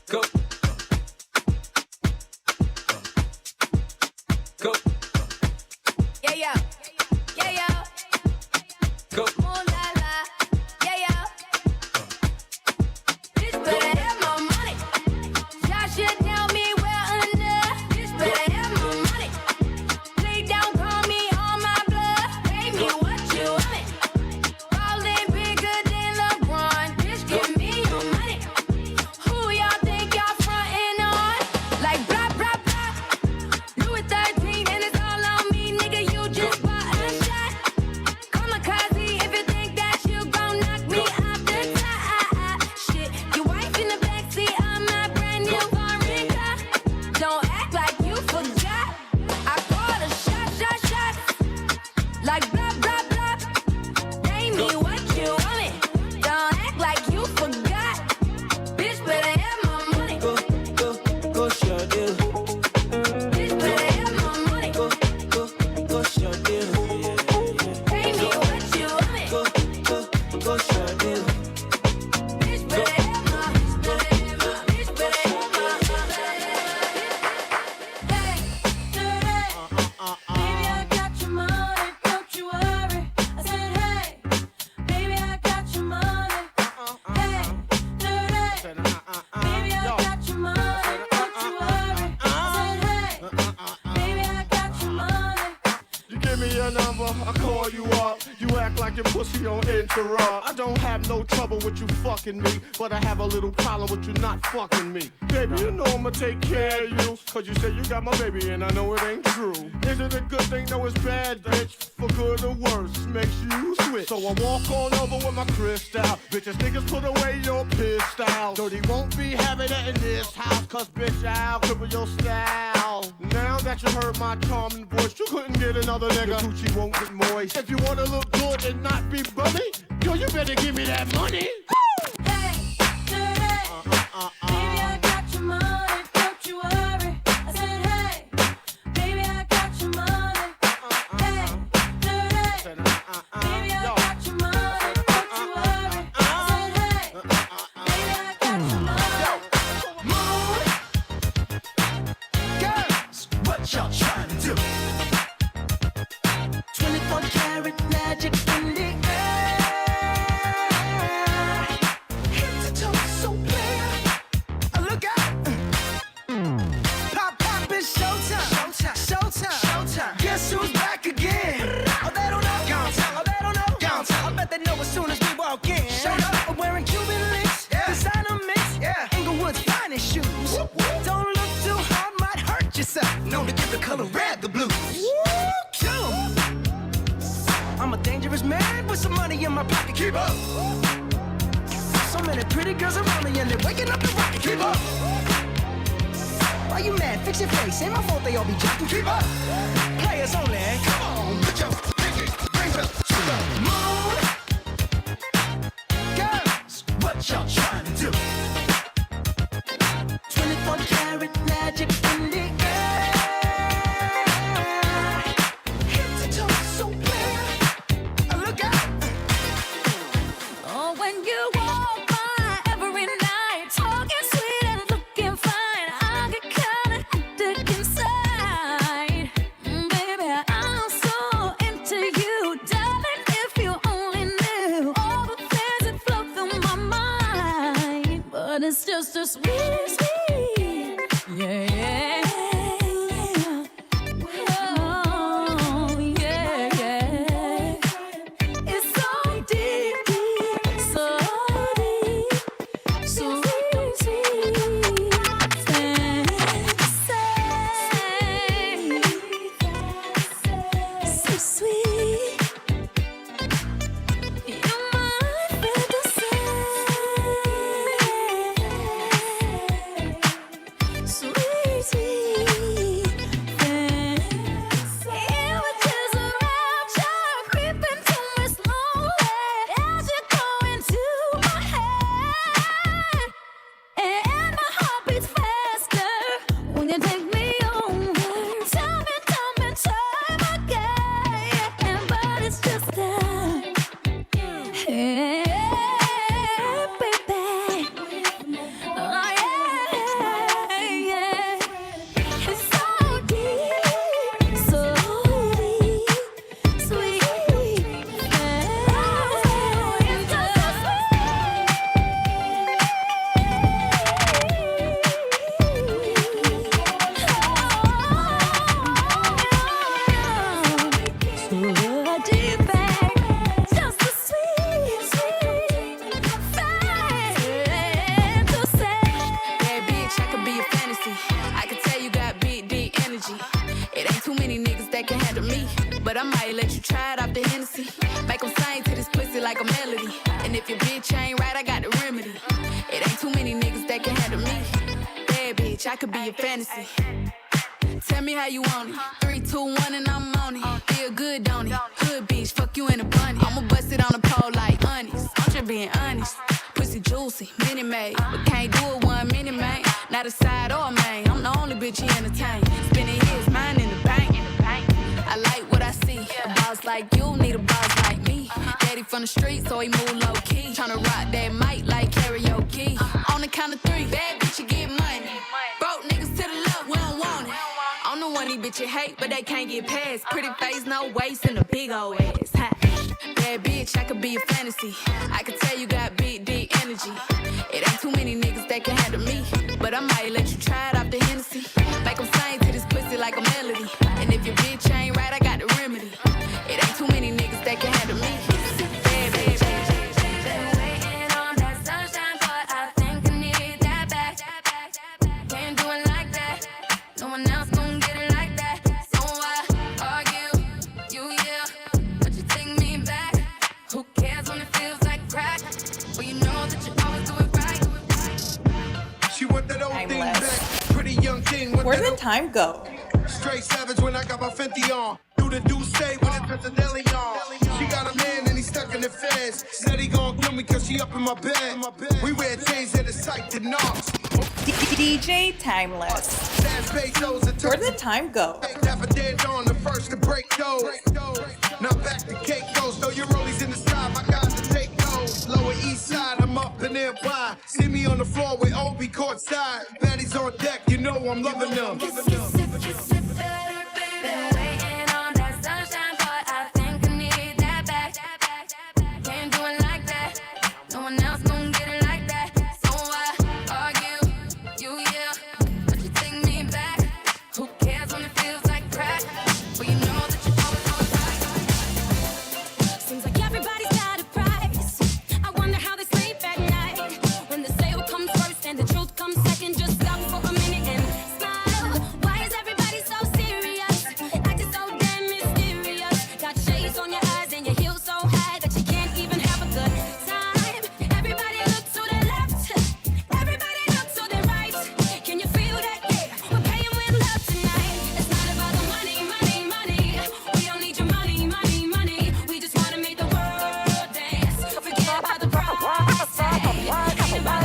Go. Go. Yeah, yeah. Yeah, yeah. Go. Ooh la la. Yeah, yeah. Bitch better have my money. Y'all should tell me where under. Bitch better have my money. Lay down, call me on my blood. Pay me what you want. Ballin' bigger than LeBron. Bitch, give me your money. Who y'all think y'all pussy on interrupt. I don't have no trouble with you fucking me, but I have a little problem with you not fucking me. Baby, you know I'ma take care of you, cause you say you got my baby and I know it ain't true. Is it a good thing? No, it's bad, bitch. For good or worse, makes you switch. So I walk on over with my crystal. Bitches, niggas, put away your pistol. Dirty won't be having it in this house, cause bitch, I'll cripple your style. Now that you heard my charming voice, you couldn't get another nigga. Your Gucci won't get moist. If you wanna look good and not be bummy, yo, you better give me that money. Hey, dirty. Baby, I got your money, don't you worry. I said, hey, baby, I got your money. Hey, dirty. Baby, I got your money, don't you worry. I said, hey, baby, I got your money. Girls, what y'all trying to do? 24 karat magic in the air. Head to toe, so clear. Look out. Pop, pop, it's showtime. Showtime. Showtime. Guess who's back again? Oh, they don't know. Gone tell. Oh, they don't know. Gone tell. I bet they know as soon as we walk in. Showed up. I'm wearing Cuban links. Yeah. Designer mix. Yeah. Inglewood's finest shoes. Whoop, whoop. Don't look too hard, might hurt yourself. Known to give the color red the blues. Woo, kill 'em. I'm a dangerous man with some money in my pocket. Keep up. So many pretty girls around me and they're waking up the rocket. Keep up. Why you mad? Fix your face. Ain't my fault they all be jocking. Keep up. Players only. Come on, put your pinky rings up to the moon. Girls, what y'all trying to do? 24 karat magic in the air. Head to toe, so clear. Look out. Oh, when you walk by every night, talking sweet and looking fine, I get kinda hectic inside. Baby, I'm so into you, darling. If you only knew all the things that flow through my mind, but it's just a sweet, sweet, yeah. Oh, yeah. It's so deep, deep, so deep, so sweet, so sweet. You're my fantasy, sweet, sweet fantasy. Images of rapture creeping to me slowly as you go into my head, and my heart beats faster when you take me over. Tell me time again, but it's just time. Hey, baby. Oh, yeah. It's so deep, so deep, sweet. It's just so deep, babe. Just a sweet, sweet fantasy. Bad bitch, I could be a fantasy. I can tell you got big, deep energy. It ain't too many niggas that can handle me, but I might let you try it off the Hennessy. Make 'em sing to this pussy like a melody. And if your bitch ain't right, I got the remedy. It ain't too many niggas that can handle me. Bad bitch, I could be a fantasy. Tell me how you want it. 3, 2, 1, and I'm on it. Feel good, don't it? Hood bitch, fuck you in a bunny. I'ma bust it on the pole like honest. I'm just being honest. Pussy juicy, mini made, but can't do it 1 minute, man. Not a side or a main. I'm the only bitch he entertain. Spinning his mind in the bank. I like what I see. A boss like you need a boss like me. Daddy from the street, so he move low key. Tryna rock that mic like karaoke. On the count of 3, bad bitch, you get money. Broke niggas to the left, we don't want it. I'm the one these bitches hate, but they can't get past. Pretty face, no waist, and a big old ass. Ha. Bad bitch, I could be a fantasy. I can tell you got big, deep energy. It ain't too many niggas that can handle me, but I might let you try it off the Hennessy. Make 'em sing to this pussy like a melody. And if your bitch ain't right, I got the remedy. It ain't too many niggas that can handle me. cares when it feels like crack? Well, you know that you always do it right. She want that old thing back. Pretty young thing. Where'd the time go? Straight savage when I got my 50 on. Do the do say when it puts a deli on. She got a man and he's stuck in the feds. Said he gon' kill me cause she up in my bed. We wear chains that are psyched to knocks. DJ Timeless. Where'd the time go? Half a dead on the first to break those. Now back to cake those. Throw your rollies in the sky, my guys to take those. Lower east side, I'm up and then by. See me on the floor with Obi courtside. Baddies on deck, you know I'm loving them. Been waiting on that sunshine, but I think I need that back. Can't do it like that. No one else gon' get it like that. So I argue, you yeah, but you take me back. Who cares when it feels like crack? Well, you know that you always right. Seems like everybody's got a price. I wonder how they sleep at night. When the sale comes first and the truth comes second, just stop for a minute and smile. Why is everybody so serious? Acting so damn mysterious. Got shades on your eyes and your heels so high that you can't even have a good time. Everybody look to the left. Everybody look to the right. Can you feel that? Yeah, we're paying with love tonight. It's not about the money, money, money. We don't need your money, money, money. We just wanna make the world dance. Forget about the price tag. Ain't about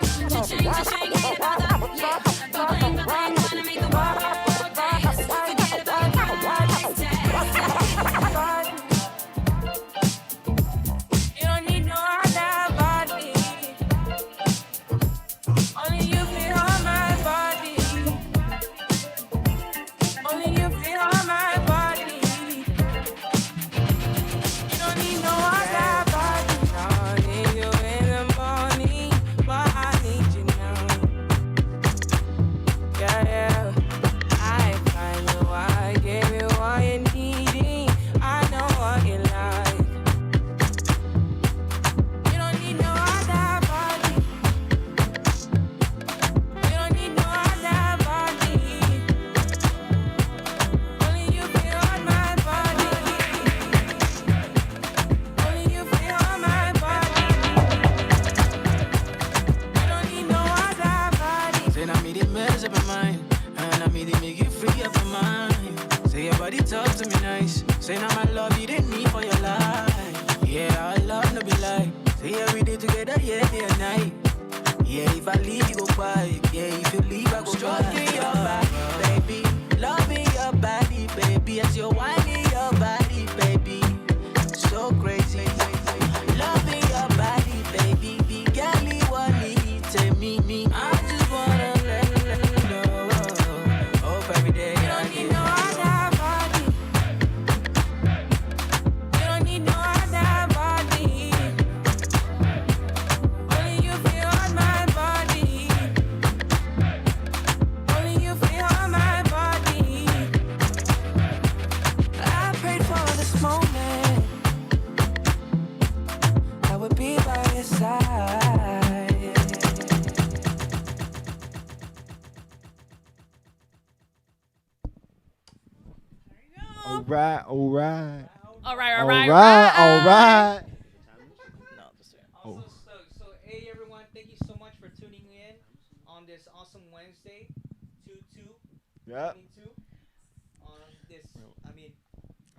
the cha-ching, cha-ching. Ain't about the yeah. Ba-bling, ba-bling. Wanna make the world dance. Forget about the price tag. You don't need no other body. Only you feel on my body. Only you feel on my body. You don't need no other body. I need you in the morning, but I need you now. Yeah, yeah. I find you, I gave you all you needing. I know what you like. You don't need no other body. You don't need no other body. Only you feel on my body. Only you feel on my body. You don't need no other body. Say now me the mess up in mind, and I me the make you free up your mind. Say your body talk to me nice. Say now my love you didn't need for your life. Yeah, our love no be like. Say every day together, yeah, day and night. Yeah, if I leave you go by. Yeah, if you leave I go by. Stroking your body, baby. Loving your body, baby. As you're whining your body, baby. So crazy. Loving your body, baby. Be girly what need to me. I just wanna let you know. Hope every day You don't need no other body. You don't need no other body. Only you feel on my body. Only you feel on my body. I prayed for this moment. I would be by your side. All right, all right. All right, All right, all right. Also, so hey everyone, thank you so much for tuning in on this awesome Wednesday, 2/2. Yep. 22. On this, I mean,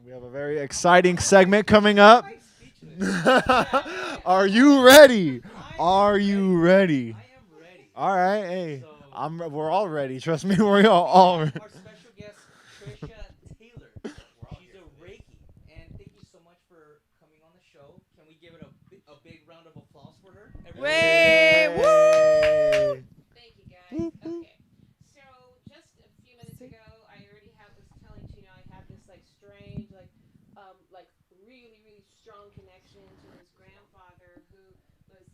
We have a very exciting segment coming up. I'm speechless. Are you ready? Are you ready? I am ready. All right, hey, So- we're all ready. Trust me, we're all Our special guest, Trisha Taylor. She's a Reiki, and thank you so much for coming on the show. Can we give it a big round of applause for her? Everyone? Way, woo! Thank you, guys. Okay. So just a few minutes ago, I already was telling Tina I had this like strange, like really, really strong connection to his grandfather who was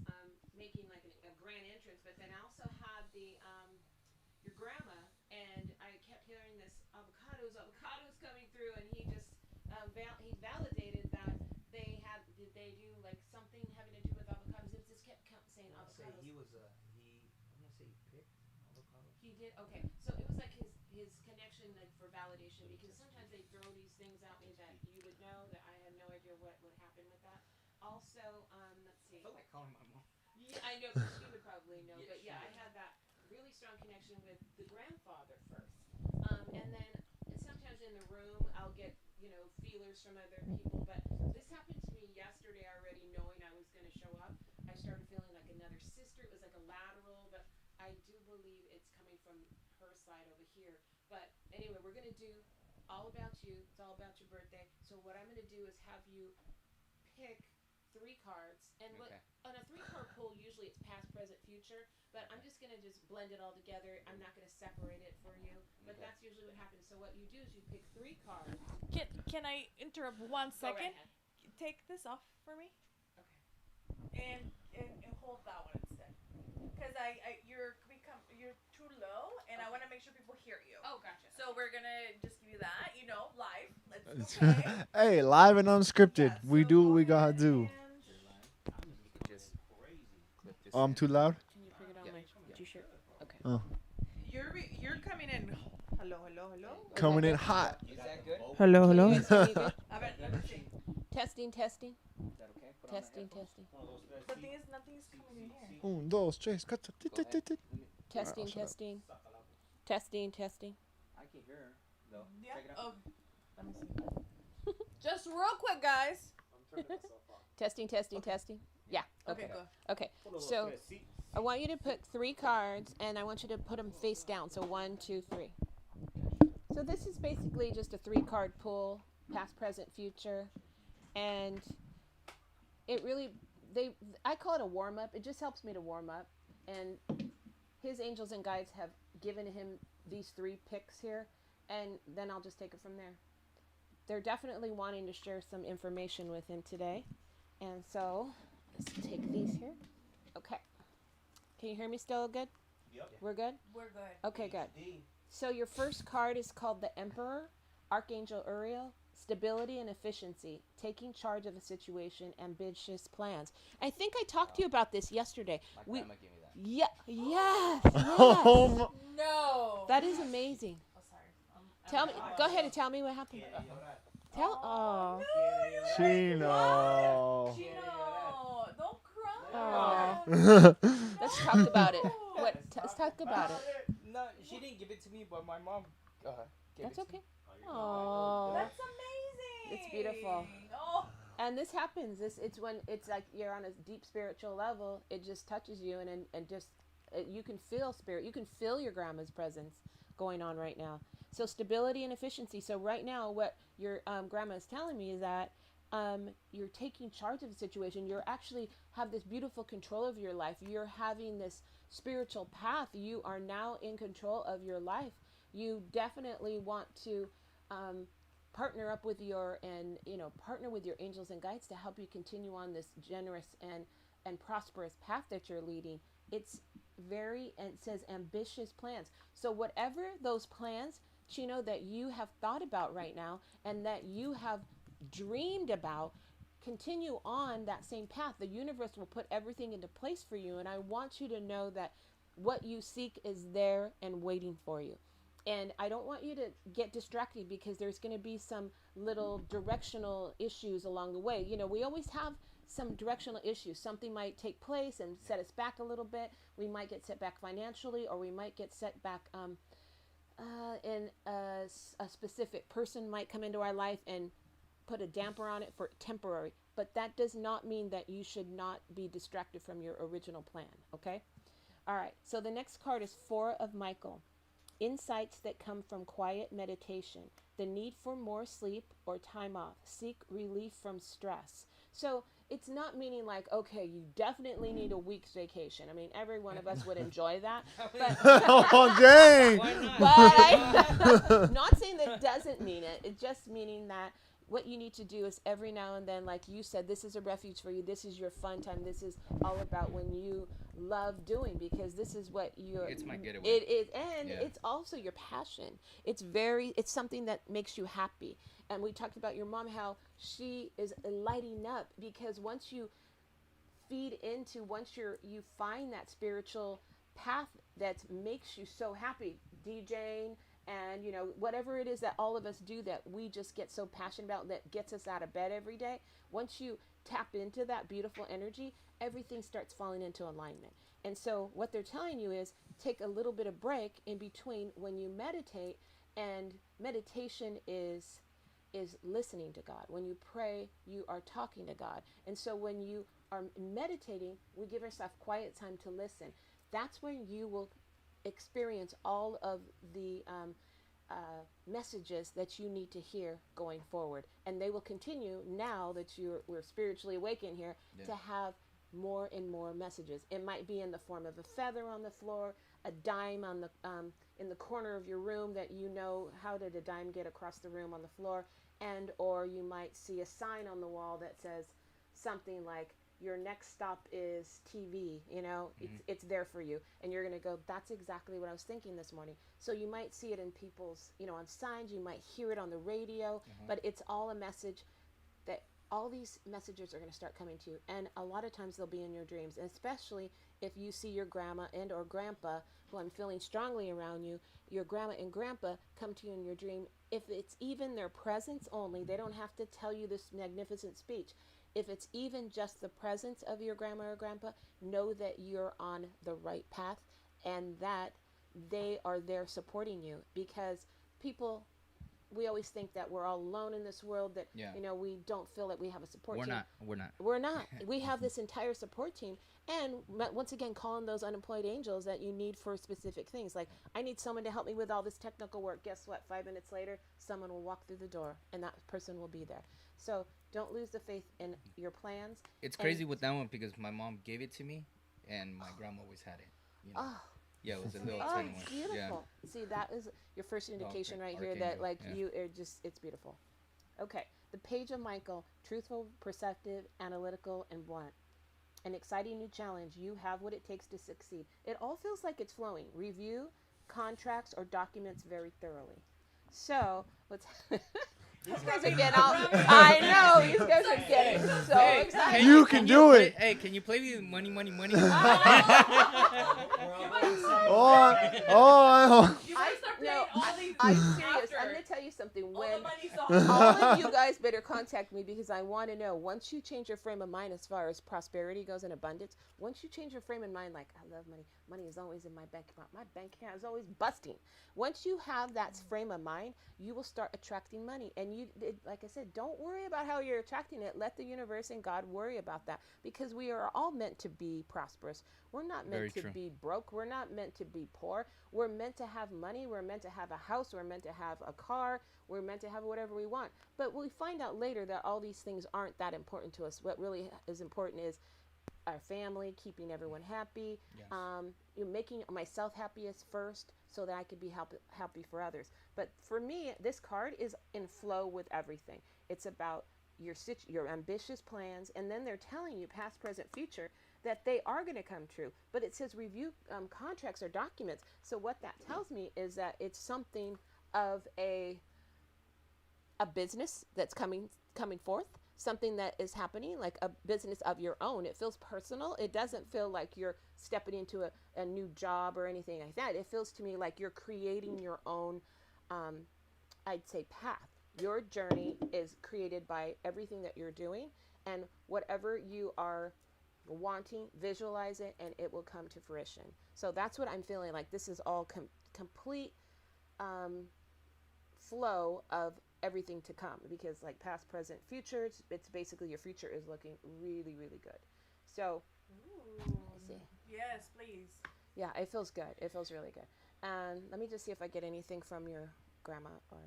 making like a grand entrance, but then I also had your grandma, and I kept hearing this avocados coming through, and he just he validated that did they do like something having to do with avocados? It just kept saying I say avocados. he was I'm gonna say he picked avocado. He did okay. So it was like his connection like for validation, because sometimes they throw these things at me that you would know that I had no idea what happened with that. also, let's see. I feel like calling my mom. Yeah, I know, 'cause she would probably know. But yeah, I had that really strong connection with the grandfather first. And then sometimes in the room, I'll get, feelers from other people. But this happened to me yesterday already, knowing I was going to show up. I started feeling like another sister. It was like a lateral, but I do believe it's coming from her side over here. But anyway, we're going to do all about you. It's all about your birthday. So what I'm going to do is have you pick 3 cards. And what on a 3-card pool, usually it's past, present, future. But I'm just going to just blend it all together. I'm not going to separate it for you. But that's usually what happens. So what you do is you pick 3 cards. Can I interrupt 1 second? Go right ahead. Take this off for me. Okay. And hold that one instead. Because you're too low, and I want to make sure people hear you. Oh, gotcha. So we're gonna just give you that, live. Let's Hey, live and unscripted. We do what we gotta do. Oh, I'm too loud? Can you pick it on my t-shirt? Okay. Oh. You're coming in. Hello. Coming in hot. Is that good? Hello. A ver, let me see. Testing. Is that okay? Put on the Testing. The thing is, nothing's coming in here. 1, 2, 3, 4. Testing. Testing. I can hear her, though. Yeah. Check it out. Let me see. Just real quick, guys. Testing. Yeah. Okay, go. Okay. So I want you to pick 3 cards, and I want you to put them face down. So 1, 2, 3. So this is basically just a 3-card pool, past, present, future, and it really I call it a warm up. It just helps me to warm up, and his angels and guides have given him these 3 picks here, and then I'll just take it from there. They're definitely wanting to share some information with him today, and so let's take these here. Okay. Can you hear me still good? Yep. We're good? We're good. Okay, good. So your first card is called the Emperor, Archangel Uriel, stability and efficiency, taking charge of a situation, ambitious plans. I think I talked to you about this yesterday. My grandma gave me that. Yes. No. That is amazing. Oh, sorry. Tell me. Go ahead and tell me what happened. Oh. Chino. Don't cry. Oh. Let's talk about it. Let's talk about it. No, she didn't give it to me, but my mom gave That's it okay. to me. Oh. That's amazing. It's beautiful. Oh. And this happens. It's when it's like you're on a deep spiritual level. It just touches you, and just you can feel spirit. You can feel your grandma's presence going on right now. So stability and efficiency. So right now, what your grandma is telling me is that you're taking charge of the situation. You're actually have this beautiful control of your life. You're having this spiritual path. You are now in control of your life. You definitely want to partner up with partner with your angels and guides to help you continue on this generous and prosperous path that you're leading. It's and it says ambitious plans. So whatever those plans, Chino, that you have thought about right now and that you have dreamed about, continue on that same path. The universe will put everything into place for you, and I want you to know that what you seek is there and waiting for you. And I don't want you to get distracted, because there's going to be some little directional issues along the way. We always have some directional issues. Something might take place and set us back a little bit. We might get set back financially, or we might get set back in a specific person might come into our life and put a damper on it for temporary. But that does not mean that you should not be distracted from your original plan, okay? All right, so the next card is 4 of Michael. Insights that come from quiet meditation. The need for more sleep or time off. Seek relief from stress. So it's not meaning like, okay, you definitely need a week's vacation. I mean, every one of us would enjoy that. But Oh, dang. but I'm not saying that it doesn't mean it. It's just meaning that what you need to do is every now and then, like you said, this is a refuge for you. This is your fun time. This is all about when you love doing, because this is what you're. It's my getaway. It is, and it's also your passion. It's something that makes you happy. And we talked about your mom, how she is lighting up, because once you you find that spiritual path that makes you so happy, DJing And, you know, whatever it is that all of us do that we just get so passionate about that gets us out of bed every day, once you tap into that beautiful energy, everything starts falling into alignment. And so what they're telling you is take a little bit of break in between when you meditate, and meditation is listening to God. When you pray, you are talking to God. And so when you are meditating, we give ourselves quiet time to listen. That's when you will experience all of the messages that you need to hear going forward, and they will continue now that we're spiritually awakened here to have more and more messages. It might be in the form of a feather on the floor, a dime on the in the corner of your room that you know how did a dime get across the room on the floor, and or you might see a sign on the wall that says something like your next stop is TV, you know, it's there for you. And you're going to go, that's exactly what I was thinking this morning. So you might see it in people's, you know, on signs, you might hear it on the radio, but it's all a message that all these messages are going to start coming to you. And a lot of times they'll be in your dreams, and especially if you see your grandma and or grandpa, who I'm feeling strongly around you, your grandma and grandpa come to you in your dream. If it's even their presence only, they don't have to tell you this magnificent speech. If it's even just the presence of your grandma or grandpa, know that you're on the right path and that they are there supporting you. Because people, we always think that we're all alone in this world, that, you know, we don't feel that we have a support team. We're not. We have this entire support team. And once again, calling those unemployed angels that you need for specific things. Like, I need someone to help me with all this technical work. Guess what? 5 minutes later, someone will walk through the door and that person will be there. So don't lose the faith in your plans. It's crazy with that one because my mom gave it to me and my grandma always had it. You know? Yeah, it was a little tiny one. Beautiful. Yeah. See, that is your first indication right here that, like, you are just, it's beautiful. Okay. The Page of Michael, truthful, perceptive, analytical, and blunt. An exciting new challenge. You have what it takes to succeed. It all feels like it's flowing. Review contracts or documents very thoroughly. So, let's... These guys are getting all... I know. These guys are getting so excited. You can do it. Hey, can you play me money, money, money? Oh. I'm serious. I'm going to tell you something. When all of you guys better contact me, because I want to know, once you change your frame of mind as far as prosperity goes and abundance, once you change your frame of mind, like, I love money. Money is always in my bank account. My bank account is always busting. Once you have that frame of mind, you will start attracting money. And like I said, don't worry about how you're attracting it. Let the universe and God worry about that, because we are all meant to be prosperous. We're not meant to be broke. We're not meant to be poor. We're meant to have money. We're meant to have a house. We're meant to have a car. We're meant to have whatever we want. But we find out later that all these things aren't that important to us. What really is important is our family, keeping everyone happy, making myself happiest first so that I could be happy for others. But for me, this card is in flow with everything. It's about your ambitious plans, and then they're telling you past, present, future that they are going to come true. But it says review contracts or documents. So what that tells me is that it's something of a business that's coming forth, something that is happening, like a business of your own. It feels personal. It doesn't feel like you're stepping into a new job or anything like that. It feels to me like you're creating your own, I'd say, path. Your journey is created by everything that you're doing, and whatever you are wanting, visualize it, and it will come to fruition. So that's what I'm feeling like. This is all complete flow of everything to come, because like past, present, future, it's basically your future is looking really, really good. So, I see. Yes, please. Yeah, it feels good. It feels really good. And let me just see if I get anything from your grandma or...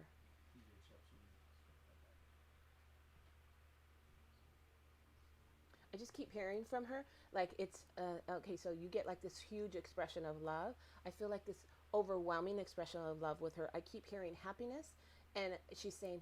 I just keep hearing from her, like it's, okay, so you get like this huge expression of love. I feel like this overwhelming expression of love with her. I keep hearing happiness, and she's saying,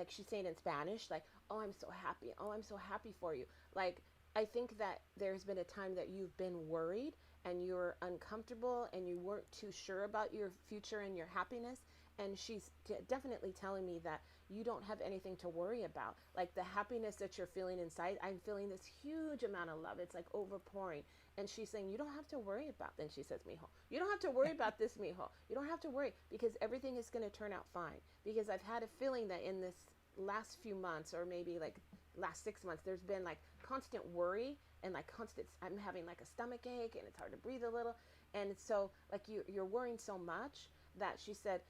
she's saying in Spanish, like, oh, I'm so happy. Oh, I'm so happy for you. Like, I think that there's been a time that you've been worried and you're uncomfortable and you weren't too sure about your future and your happiness. And she's definitely telling me that you don't have anything to worry about. Like the happiness that you're feeling inside, I'm feeling this huge amount of love. It's like overpouring. And she's saying, you don't have to worry about, then she says, mijo, you don't have to worry about this, mijo. You don't have to worry because everything is going to turn out fine. Because I've had a feeling that in this last few months, or maybe like last 6 months, there's been like constant worry and like constant, I'm having like a stomach ache and it's hard to breathe a little. And so like you're worrying so much that she said,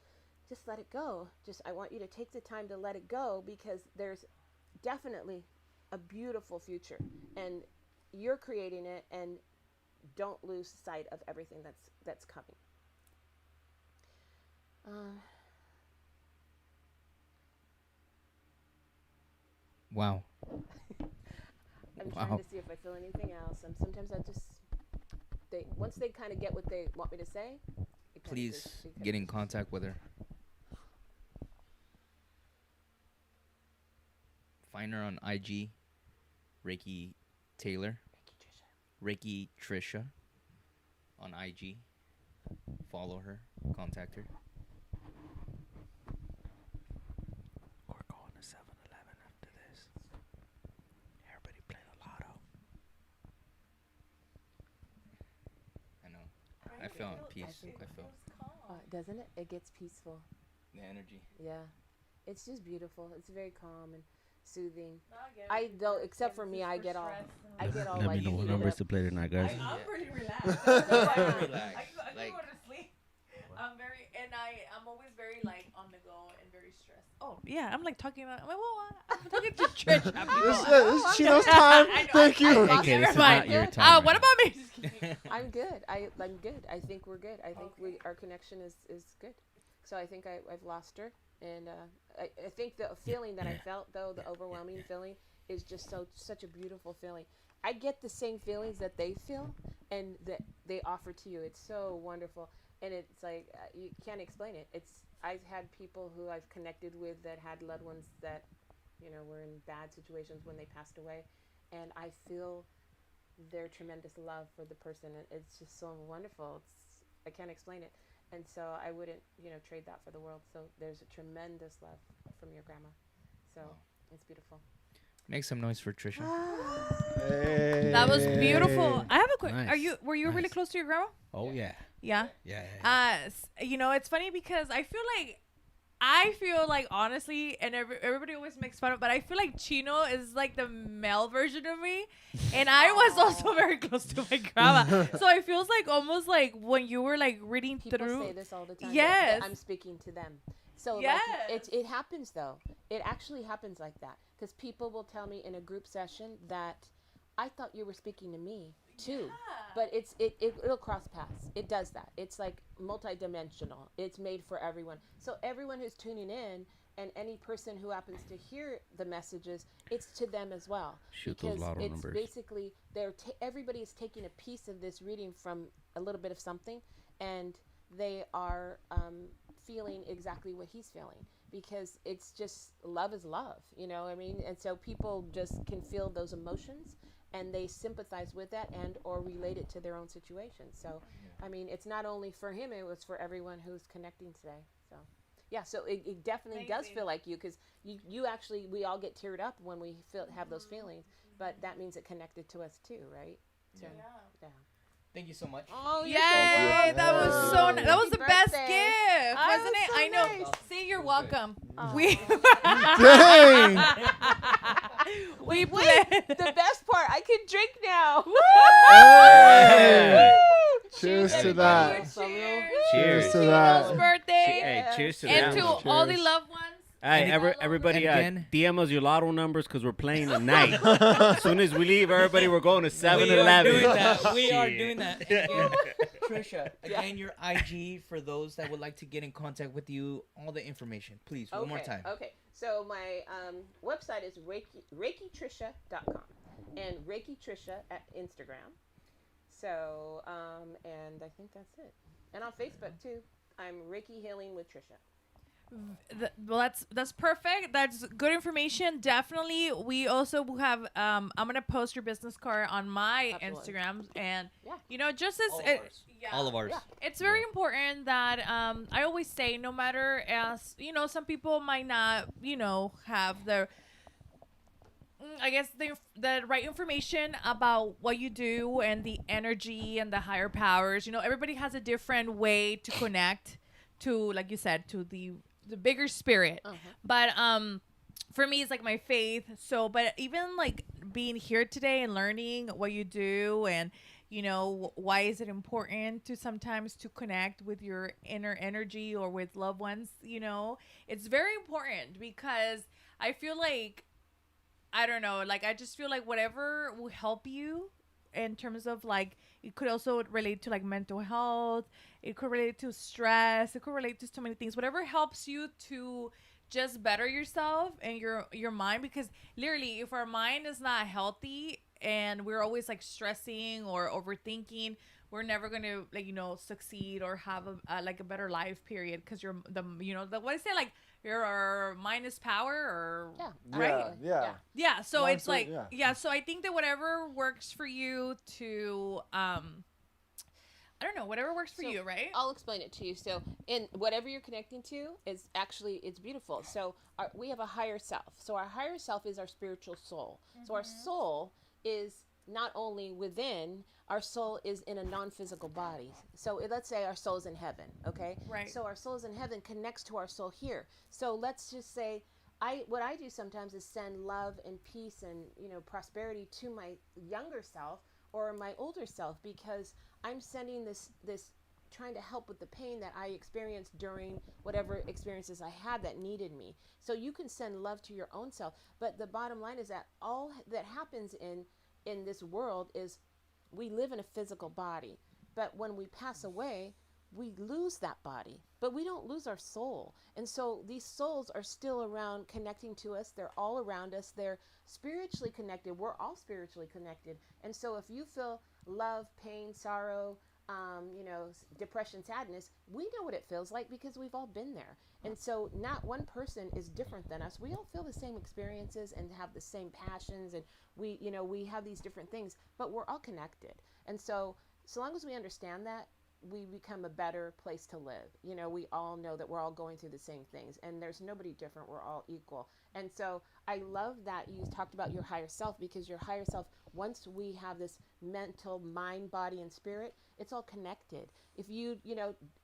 just let it go. Just, I want you to take the time to let it go because there's definitely a beautiful future and you're creating it, and don't lose sight of everything that's coming. Wow. I'm trying to see if I feel anything else. Sometimes I just, once they kind of get what they want me to say, please get in contact with her. Find her on IG, Reiki Taylor, Reiki Trisha on IG. Follow her, contact her. We're going to 7-Eleven after this. Everybody play the lotto. I know. I feel peace. I feel. Doesn't it? It gets peaceful. The energy. Yeah. It's just beautiful. It's very calm and soothing. I don't, except for me, I get all Let like me know what numbers to play tonight, guys. I'm pretty relaxed. I can Like, go to sleep. I'm always very like on the go and very stressed. Oh yeah, I'm like talking about. I'm talking to Trish. This is Chino's time. Thank you. Okay, this is not your time. What about me? I'm good. I'm good. I think we're good. I think our connection is good. So I think I've lost her, and I think the feeling that I felt, though, the overwhelming feeling, is just such a beautiful feeling. I get the same feelings that they feel, and that they offer to you. It's so wonderful, and it's like you can't explain it. I've had people who I've connected with that had loved ones that, were in bad situations when they passed away, and I feel their tremendous love for the person, and it's just so wonderful. I can't explain it. And so I wouldn't, trade that for the world. So there's a tremendous love from your grandma. So it's beautiful. make some noise for Trisha. Hey. That was beautiful. I have a quick. Nice. Were you really close to your grandma? Oh yeah. Yeah. Yeah. It's funny because I feel like honestly, and everybody always makes fun of, but I feel like Chino is like the male version of me, and I was also very close to my grandma. So it feels like almost like when you were like reading People through. say this all the time. Yes. That I'm speaking to them. So yes. like, it happens though. It actually happens like that because people will tell me in a group session that I thought you were speaking to me too. Yeah. But it'll cross paths. It does that. It's like multidimensional. It's made for everyone. So everyone who's tuning in and any person who happens to hear the messages, it's to them as well. Shoot because those lotto it's numbers. basically everybody is taking a piece of this reading from a little bit of something, and they are feeling exactly what he's feeling, because it's just love is love, I mean? And so people just can feel those emotions, and they sympathize with that and or relate it to their own situation. So, I mean, it's not only for him, it was for everyone who's connecting today. So, yeah, so it definitely does feel like you, because you actually, we all get teared up when we have those feelings, but that means it connected to us too, right? So, yeah. Thank you so much. Oh, yay! That was so nice. That was the best gift, wasn't it? So I know. nice. See, you're welcome. Oh. Dang. Wait, the best part, I can drink now. Hey. Cheers to that. Cheers to that. Chino's birthday. Hey, cheers to And that. to all the loved ones. Hey, everybody, again? DM us your lotto numbers because we're playing tonight. As soon as we leave, everybody, we're going to 7-Eleven. We are doing that. Again, Trisha, again, your IG for those that would like to get in contact with you, all the information, please, one more time. Okay, so my website is ReikiTrisha.com and Reiki Trisha at Instagram. So, and I think that's it. And on Facebook, too, I'm Reiki Healing with Trisha. Well, that's perfect. That's good information. Definitely. We also have. I'm gonna post your business card on my Absolutely. Instagram, and Yeah. just as All of ours. it's very important that I always say, no matter as some people might not have the I guess the right information about what you do and the energy and the higher powers. Everybody has a different way to connect to, like you said, to the bigger spirit. But for me, it's like my faith. So, but even like being here today and learning what you do and why is it important to sometimes to connect with your inner energy or with loved ones. It's very important because I feel like, I don't know, like I just feel like whatever will help you in terms of like, it could also relate to like mental health, it could relate to stress, it could relate to so many things, whatever helps you to just better yourself and your mind. Because literally, if our mind is not healthy and we're always like stressing or overthinking, we're never gonna like succeed or have like a better life period. Because you're the what I say, like your mind is power, or right? Yeah. So it's like so I think that whatever works for you to I don't know, whatever works for you, right? I'll explain it to you. So, in whatever you're connecting to is actually, it's beautiful. So, we have a higher self. So, our higher self is our spiritual soul. So, our soul is not only within, our soul is in a non-physical body. So, let's say our soul is in heaven, okay? Right. So, our soul is in heaven connects to our soul here. So, let's just say, what I do sometimes is send love and peace and, prosperity to my younger self or my older self, because I'm sending this trying to help with the pain that I experienced during whatever experiences I had that needed me. So you can send love to your own self, but the bottom line is that all that happens in this world is we live in a physical body, but when we pass away, we lose that body, but we don't lose our soul. And so these souls are still around connecting to us. They're all around us. They're spiritually connected. We're all spiritually connected. And so if you feel love, pain, sorrow, depression, sadness, we know what it feels like because we've all been there. And so not one person is different than us. We all feel the same experiences and have the same passions, and we have these different things, but we're all connected. And so long as we understand that, we become a better place to live. We all know that we're all going through the same things, and there's nobody different. We're all equal. And so I love that you talked about your higher self, because your higher self, once we have this mental, mind, body, and spirit, it's all connected. If you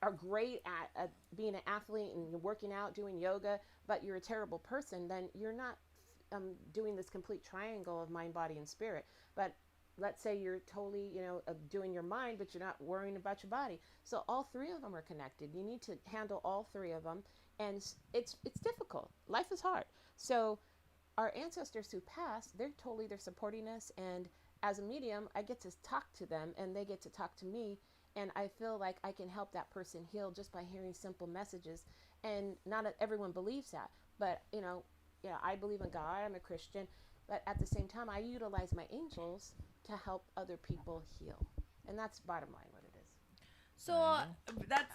are great at being an athlete and working out, doing yoga, but you're a terrible person, then you're not doing this complete triangle of mind, body, and spirit. But let's say you're totally, doing your mind, but you're not worrying about your body. So all three of them are connected. You need to handle all three of them. And it's difficult. Life is hard. So our ancestors who passed, they're supporting us. And as a medium, I get to talk to them and they get to talk to me. And I feel like I can help that person heal just by hearing simple messages. And not everyone believes that. But, I believe in God. I'm a Christian. But at the same time, I utilize my angels to help other people heal. And that's bottom line what it is. So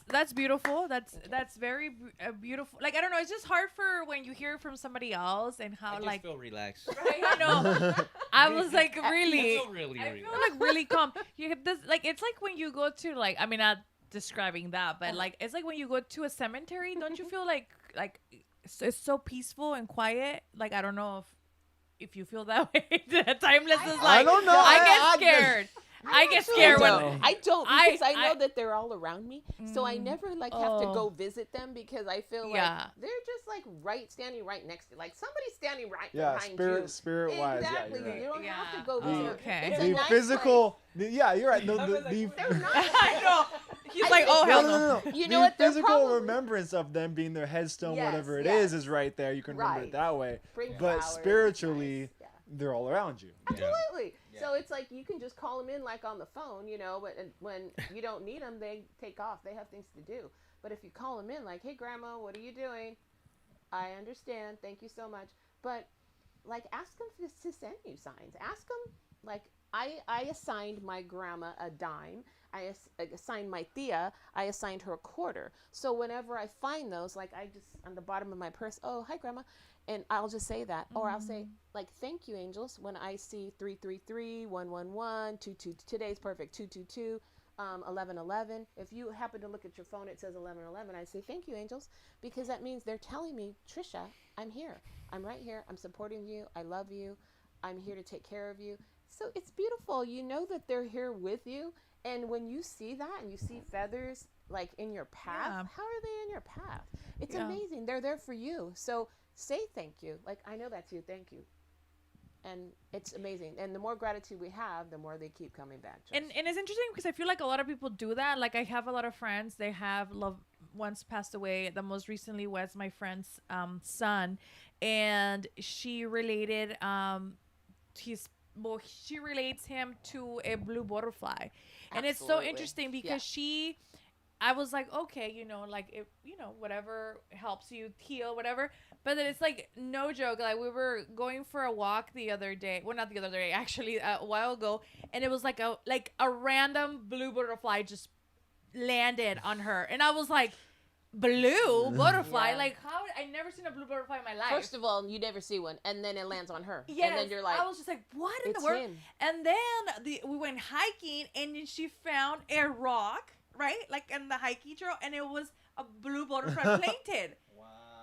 that's beautiful. That's very beautiful. Like, I don't know, it's just hard for when you hear from somebody else and how I just feel relaxed. Right, I know. I was like, really, I feel really I feel like really calm. You have this, like, it's like when you go to, like, I mean, not describing that, but like, it's like when you go to a cemetery. Don't you feel like it's so peaceful and quiet? Like, I don't know if you feel that way. Timeless is like, I don't know. I get scared. I get scared when I don't, because I know that they're all around me. So I never have to go visit them, because I feel like they're just like standing right next to you. Like somebody's standing right behind you. Spirit wise. Exactly. Yeah, you're right. You don't have to go visit. Okay. It's a The nice physical, you're right. They're not. I know. He's like, oh, hell no. You know what? The physical remembrance of them being their headstone, Yes, whatever it yes. is right there. You can remember it that way. Bring But flowers, spiritually, nice. Yeah. they're all around you. Absolutely. Yeah. So it's like you can just call them in like on the phone, but when you don't need them, they take off. They have things to do. But if you call them in like, hey, Grandma, what are you doing? I understand. Thank you so much. But like, ask them to send you signs. Ask them like, I assigned my grandma a dime. I assigned my tia, I assigned her a quarter. So whenever I find those, like I just, on the bottom of my purse, oh, hi, grandma. And I'll just say that. Or I'll say, like, thank you, angels, when I see 333, 111, 22, today's perfect, 222, 1111. If you happen to look at your phone, it says 1111. I say, thank you, angels, because that means they're telling me, Trisha, I'm here. I'm right here. I'm supporting you. I love you. I'm here to take care of you. So it's beautiful. You know that they're here with you. And when you see that and you see feathers like in your path, how are they in your path? It's amazing. They're there for you. So say thank you. Like, I know that's you. Thank you. And it's amazing. And the more gratitude we have, the more they keep coming back. And it's interesting because I feel like a lot of people do that. Like, I have a lot of friends. They have loved ones passed away. The most recently was my friend's son. And she related she relates him to a blue butterfly. And it's so interesting because I was like, okay, you know, like, if, you know, whatever helps you heal, whatever. But then it's like, no joke. Like, we were going for a walk the other day. Well, not the other day, actually, a while ago. And it was like a random blue butterfly just landed on her. And I was like, blue butterfly? Like, how? I never seen a blue butterfly in my life. First of all, you never see one, and then it lands on her. Yes, and then you're like, I was just like, what in the world? And then we went hiking, and then she found a rock, right, like in the hiking trail, and it was a blue butterfly painted.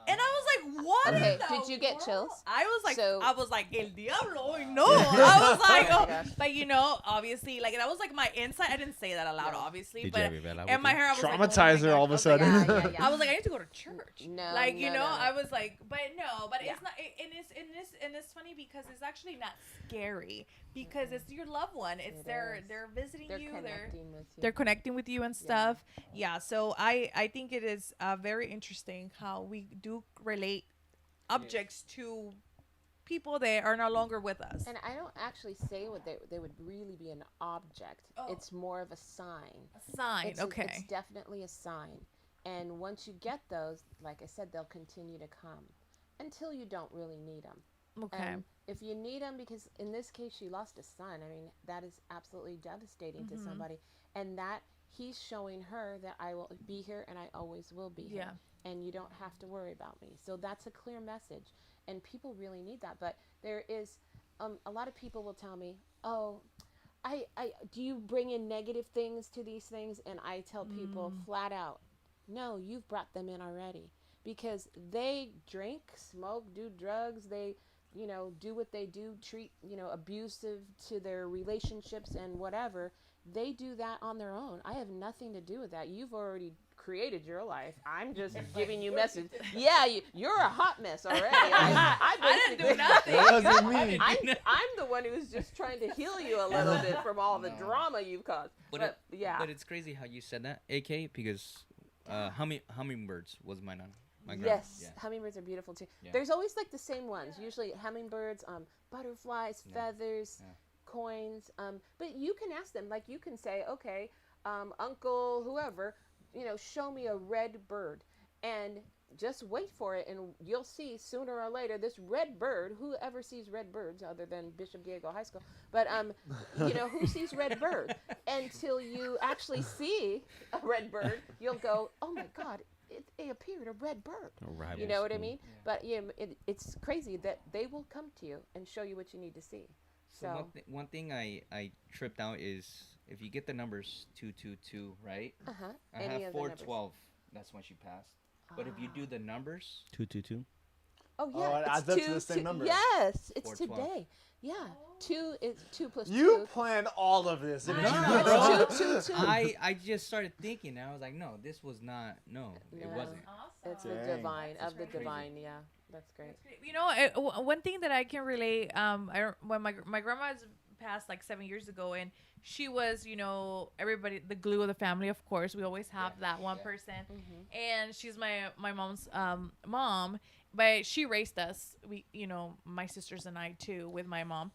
And I was like, what? Okay, did you get chills? I was like, El Diablo, no. I was like, oh. But you know, obviously, like, that was like my insight. I didn't say that aloud, obviously. But in my hair, I was traumatize her all of a sudden. I was like, I need to go to church. No, like, you know, I was like, but no, but it's not. And it's funny because it's actually not scary because it's your loved one. It's they're visiting you. They're connecting with you and stuff. Yeah. So I think it is very interesting how we do relate objects to people that are no longer with us. And I don't actually say what they would really be an object. It's more of a sign. A sign, okay. It's definitely a sign. And once you get those, like I said, they'll continue to come until you don't really need them. Okay. And if you need them, because in this case she lost a son, I mean, that is absolutely devastating to somebody. And that he's showing her that I will be here and I always will be here. And you don't have to worry about me. So that's a clear message. And people really need that. But there is, a lot of people will tell me, oh, I do you bring in negative things to these things? And I tell people flat out, no, you've brought them in already. Because they drink, smoke, do drugs, they, you know, do what they do, treat, you know, abusive to their relationships and whatever. They do that on their own. I have nothing to do with that. You've already created your life. I'm just giving you message. Yeah, you're a hot mess already. I didn't do nothing. What does it mean? I'm the one who's just trying to heal you a little bit from all the drama you've caused. But it's crazy how you said that, AK, because hummingbirds was my grandma. Yes, hummingbirds are beautiful too. Yeah. There's always like the same ones. Usually hummingbirds, butterflies, feathers, coins. But you can ask them, like you can say, okay, uncle, whoever, you know, show me a red bird, and just wait for it, and you'll see sooner or later this red bird. Whoever sees red birds, other than Bishop Diego High School, but you know, who sees red bird? Until you actually see a red bird, you'll go, oh my God. It appeared a red bird. You know what I mean? But it's crazy that they will come to you and show you what you need to see. So one thing I tripped out is if you get the numbers 222, right? I have 412. That's when she passed. But if you do the numbers 222. Oh yeah, it adds up to the same number. Yes, it's today. Yeah, 2 is 2 plus 2. You planned all of this. It's 2. I just started thinking. And I was like, no, this was not. No, it wasn't. Awesome. It's the divine of the divine. Yeah, that's great. You know, one thing that I can relate. When my grandma's passed like 7 years ago, and she was, you know, everybody, the glue of the family. Of course, we always have that one person, and she's my mom's mom. But she raised us, you know, my sisters and I too, with my mom.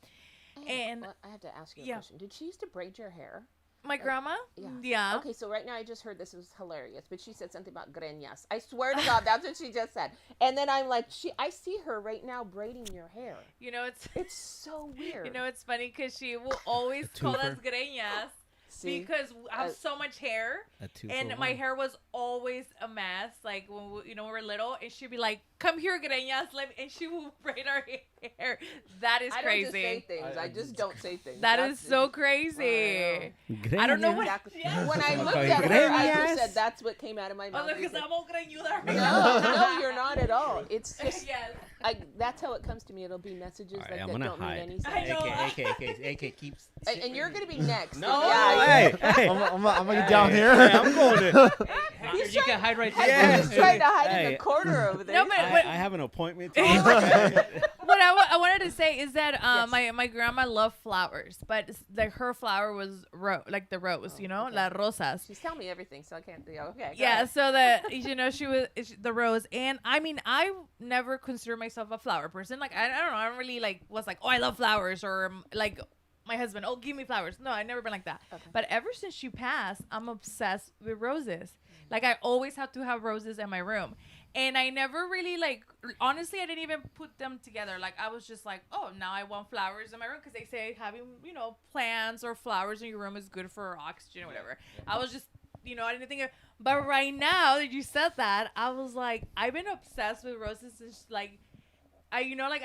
And well, I have to ask you a question. Did she used to braid your hair? My grandma? Yeah. Yeah. Okay, so right now I just heard this was hilarious, but she said something about greñas. I swear to God, that's what she just said. And then I'm like, I see her right now braiding your hair. You know, it's so weird. You know, it's funny because she will always call us greñas. See? Because I have so much hair, and my hair was always a mess. Like when we were little, and she'd be like, "Come here, greñas," and she would braid our hair. That is crazy. I don't just say things. I just don't say things. That is so crazy. I don't know what. When I looked at her, I just said that's what came out of my mouth. No, you're not at all. It's just that's how it comes to me. It'll be messages that don't mean anything. AK keeps. And you're gonna be next. No. Hey, I'm gonna get down here. I'm going in. You can hide right there. Yeah. He's trying to hide in the corner over there. No, but I have an appointment. What I wanted to say is that my grandma loved flowers, but like her flower was like the rose, la rosas. She's telling me everything, so I can't. Okay. Yeah, so that she was the rose, and I mean I never consider myself a flower person. Like I don't know, I don't really was like, oh, I love flowers, or like my husband, oh, give me flowers. No, I've never been like that. Okay. But ever since she passed, I'm obsessed with roses. Like I always have to have roses in my room. And I never really honestly, I didn't even put them together. Like I was just like, oh, now I want flowers in my room because they say having, plants or flowers in your room is good for oxygen or whatever. I was just, I didn't think of, but right now that you said that, I was like, I've been obsessed with roses since out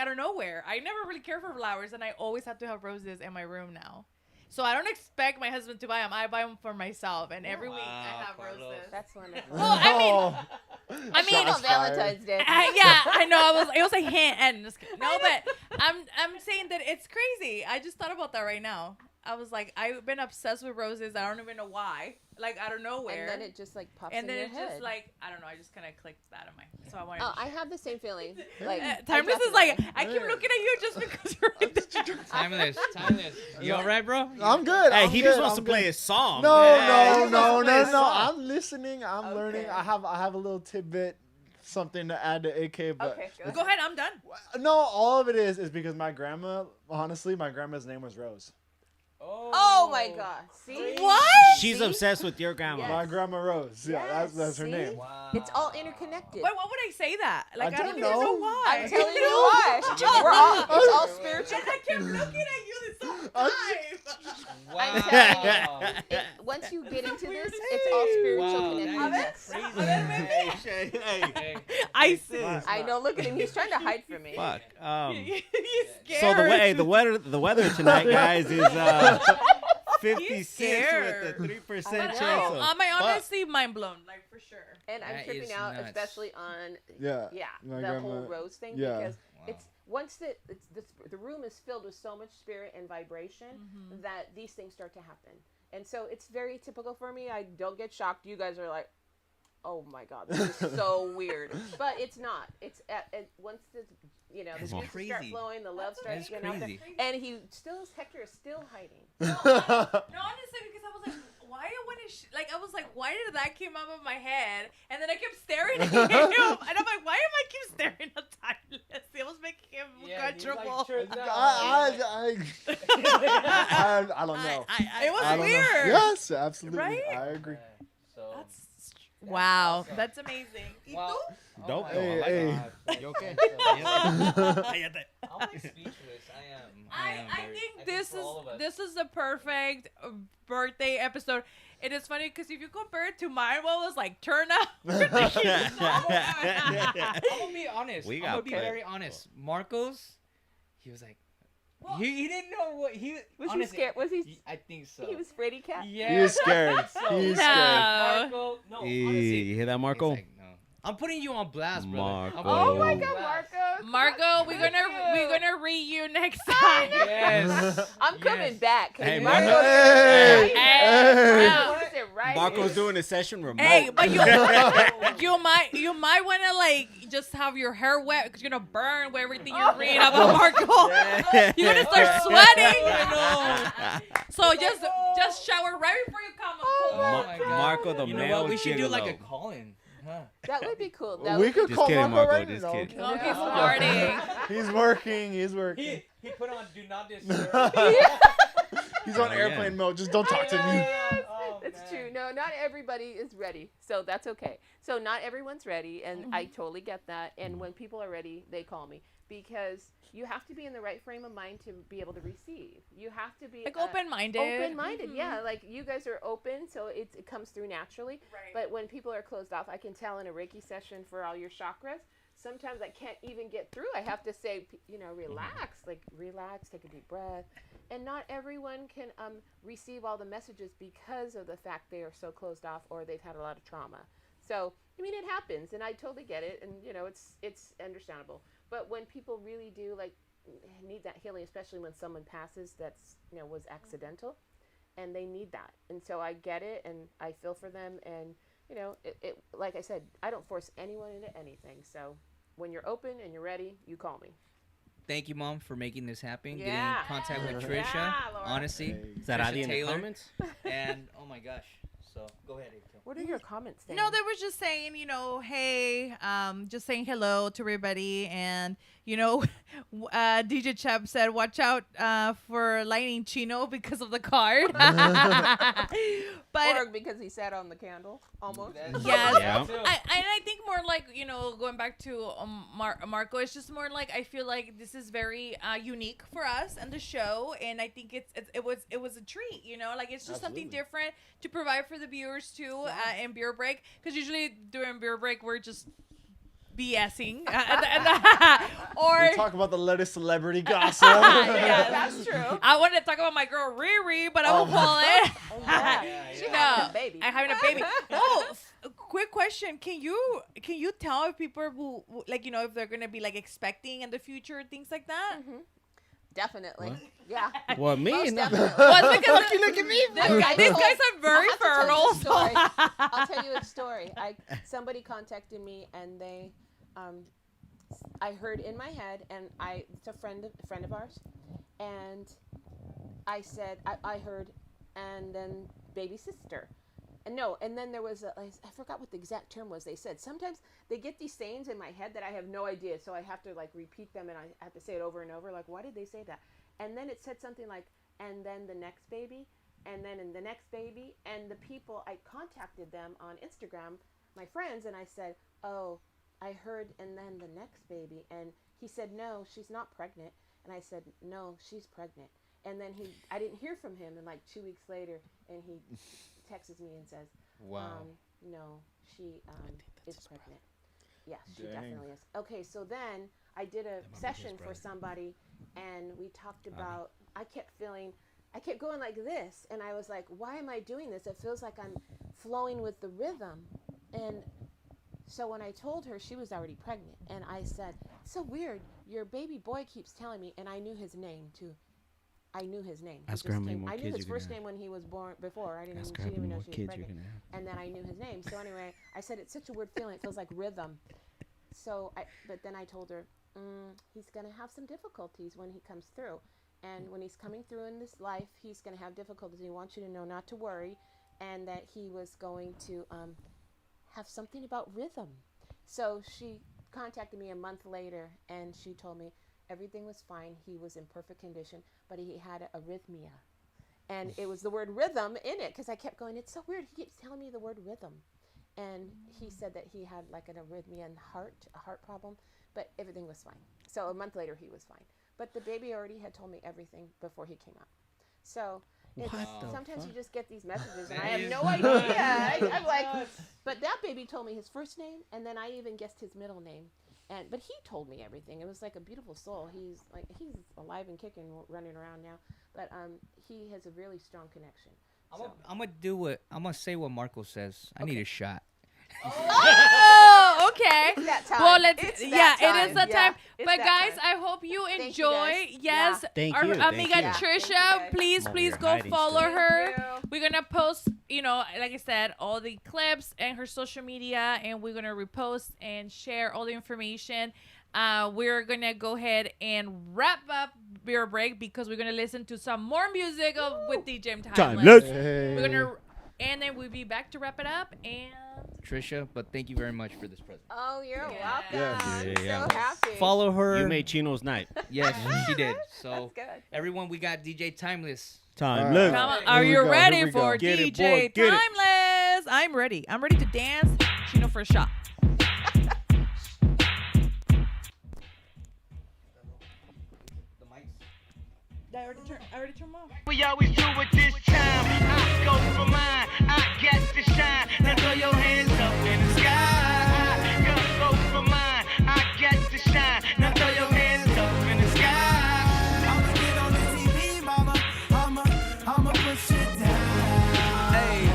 of nowhere. I never really cared for flowers, and I always have to have roses in my room now. So I don't expect my husband to buy them. I buy them for myself, and every week I have roses. That's wonderful. Well, I mean, on Valentine's Day. Yeah, I know. It was a hint, and no, but I'm saying that it's crazy. I just thought about that right now. I was like, I've been obsessed with roses. I don't even know why. Like out of nowhere. And then it just pops in your head. And then it's just I don't know. I just kind of clicked that in my. So I wanted. I have the same feeling. Timeless is like I keep looking at you just because you're. Timeless. You all right, bro? I'm good. Hey, he just wants to play a song. No. I'm listening. I'm learning. I have a little tidbit. Something to add to AK, but okay, go ahead. I'm done. No, all of it is because my grandma. Honestly, my grandma's name was Rose. Oh my God! See what? She's obsessed with your grandma. Yes. My grandma Rose. Yeah, that's her name. Wow. It's all interconnected. Why would I say that? Like I don't even know know why. I'm telling you why. It's all spiritual. I kept looking at you this whole time. Wow. I'm telling you, once you get into this, it's all spiritual connected. Hey. I know. Look at him. He's trying to hide from me. Fuck. He's So scared. the weather tonight, guys, is 56 with a 3% chance. I'm honestly mind blown, like for sure. And I'm tripping out, especially on my the whole rose thing because it's once the room is filled with so much spirit and vibration that these things start to happen. And so it's very typical for me. I don't get shocked. You guys are like, oh my God, this is so weird. But it's not. It's once the juices start flowing, the love starts getting out there. And Hector is still hiding. No, honestly, because I was like, why did that came out of my head? And then I kept staring at him, and I'm like, why am I keep staring at Timeless? It was making him uncomfortable. I don't know. It was weird. Yes, absolutely. Right? I agree. Wow, that's amazing. Wow. Dope. Hey. You okay? I'm speechless. I think this is the perfect birthday episode. It is funny because if you compare it to mine, what was like turn up. I'm gonna be honest. I'm gonna be very honest. Marcos, he was like, he didn't know what he was. He scared? Was he? I think so. He was Freddy Cat. Yeah, he was scared. He was scared. Marco, no. Honestly, you hear that, Marco? Like, no. I'm putting you on blast, brother. Oh my God, Marco, we're gonna read you next time. Yes. I'm coming back. Hey, Marco. Marco's doing a session remote. Hey, but you might wanna just have your hair wet because you're gonna burn with everything you're reading about Marco. You're gonna start sweating. So just shower right before you come. Oh my God. Marco, the male. We should do like a call-in. Huh. That would be cool. We could call Marco right now. Okay, smarting. He's working. He put on Do Not Disturb. He's on airplane mode. Just don't talk to me. It's true. No, not everybody is ready, so that's okay. So not everyone's ready, and I totally get that. And when people are ready, they call me because you have to be in the right frame of mind to be able to receive. You have to be like open-minded. Open-minded, yeah. Like you guys are open, so it comes through naturally. Right. But when people are closed off, I can tell in a Reiki session for all your chakras. Sometimes I can't even get through. I have to say, relax, relax, take a deep breath. And not everyone can receive all the messages because of the fact they are so closed off or they've had a lot of trauma. So, it happens, and I totally get it, and, it's understandable. But when people really do, need that healing, especially when someone passes that's, was accidental, and they need that. And so I get it, and I feel for them, and, like I said, I don't force anyone into anything. So when you're open and you're ready, you call me. Thank you, Mom, for making this happen. Yeah. Getting in contact with Trisha. Yeah, Laura. Honestly. Is that Adi in the comments? And, oh my gosh. So, go ahead, April. What are your comments saying? No, they were just saying, hey, just saying hello to everybody. And, DJ Chep said, watch out for lightning Chino because of the card. Or because he sat on the candle, almost. Yes. Yeah. I think more like, going back to Marco, it's just more like I feel like this is very unique for us and the show. And I think it was a treat, like it's just something different to provide for the viewers too in beer break. Because usually during beer break, we're just BSing. Or we talk about the latest celebrity gossip. Yeah, that's true. I wanted to talk about my girl Riri, but I won't call it. She's having a baby. I'm having a baby. Oh, quick question. Can you tell if people who if they're gonna be expecting in the future things like that? Mm-hmm. Definitely. What? Yeah. What, me? Most No. definitely. Well, it's because you look at me. these guys are very fertile. I'll tell you a story. Somebody contacted me and they, I heard in my head, and it's a friend of ours, and I said I heard, and then baby sister. And then there was I forgot what the exact term was. They said sometimes they get these sayings in my head that I have no idea, so I have to repeat them, and I have to say it over and over. Why did they say that? And then it said something like, and then the next baby, and then in the next baby, and the people I contacted them on Instagram, my friends, and I said, oh, I heard, and then the next baby, and he said, no, she's not pregnant, and I said, no, she's pregnant, and then I didn't hear from him, and 2 weeks later, and he texts me and says, wow, no, she is pregnant. Yes, she definitely is. Okay, so then I did a session for somebody, and we talked about, I kept going like this, and I was like, why am I doing this? It feels like I'm flowing with the rhythm. And so when I told her, she was already pregnant, and I said, it's so weird, your baby boy keeps telling me, and I knew his name too. I knew his name. Ask her how many more I kids knew you're his gonna first have. name when he was born. Before she Ask her didn't how even many know more she was kids you're pregnant. gonna have. And then I knew his name. So anyway, I said it's such a weird feeling. It feels like rhythm. So but then I told her he's gonna have some difficulties when he comes through, and when he's coming through in this life, he's gonna have difficulties. He wants you to know not to worry, and that he was going to have something about rhythm. So she contacted me a month later, and she told me everything was fine. He was in perfect condition, but he had arrhythmia. And it was the word rhythm in it, because I kept going, it's so weird. He keeps telling me the word rhythm. And he said that he had an arrhythmia and a heart problem, but everything was fine. So a month later, he was fine. But the baby already had told me everything before he came out. So sometimes you just get these messages, and I have no idea. I'm like, but that baby told me his first name, and then I even guessed his middle name. But he told me everything. It was like a beautiful soul. He's alive and kicking, running around now. But he has a really strong connection. I'm gonna say what Marco says. I need a shot. Oh, okay. It's that time. Well, let's. It is that time. It's But that guys, time. I hope you Thank you, enjoy. guys. Yes, Thank our you. amiga Thank you. Trisha. Thank you, Please, I'm please over go here hiding follow still. her. Thank you. We're gonna post, like I said, all the clips and her social media, and we're gonna repost and share all the information. We're gonna go ahead and wrap up beer break because we're gonna listen to some more music with DJ Timeless. We're gonna, and then we'll be back to wrap it up. And Trisha, but thank you very much for this present. Oh, you're welcome. Yes. Yeah. So happy. Follow her. You made Chino's night. Yes, she did. So That's good. everyone, we got DJ Timeless time. Look. Come on. Here Are we you go, here ready we go. for Get it, DJ boy, get it. Timeless? I'm ready. I'm ready to dance. Chino for a shot. I already turned them off. We always do it this time. I go for mine. I get to shine. Now throw your hands up in the sky. Go for mine. I get to shine. Now throw your hands up in the sky. I'ma get on the TV, mama. I'ma push it down. Hey,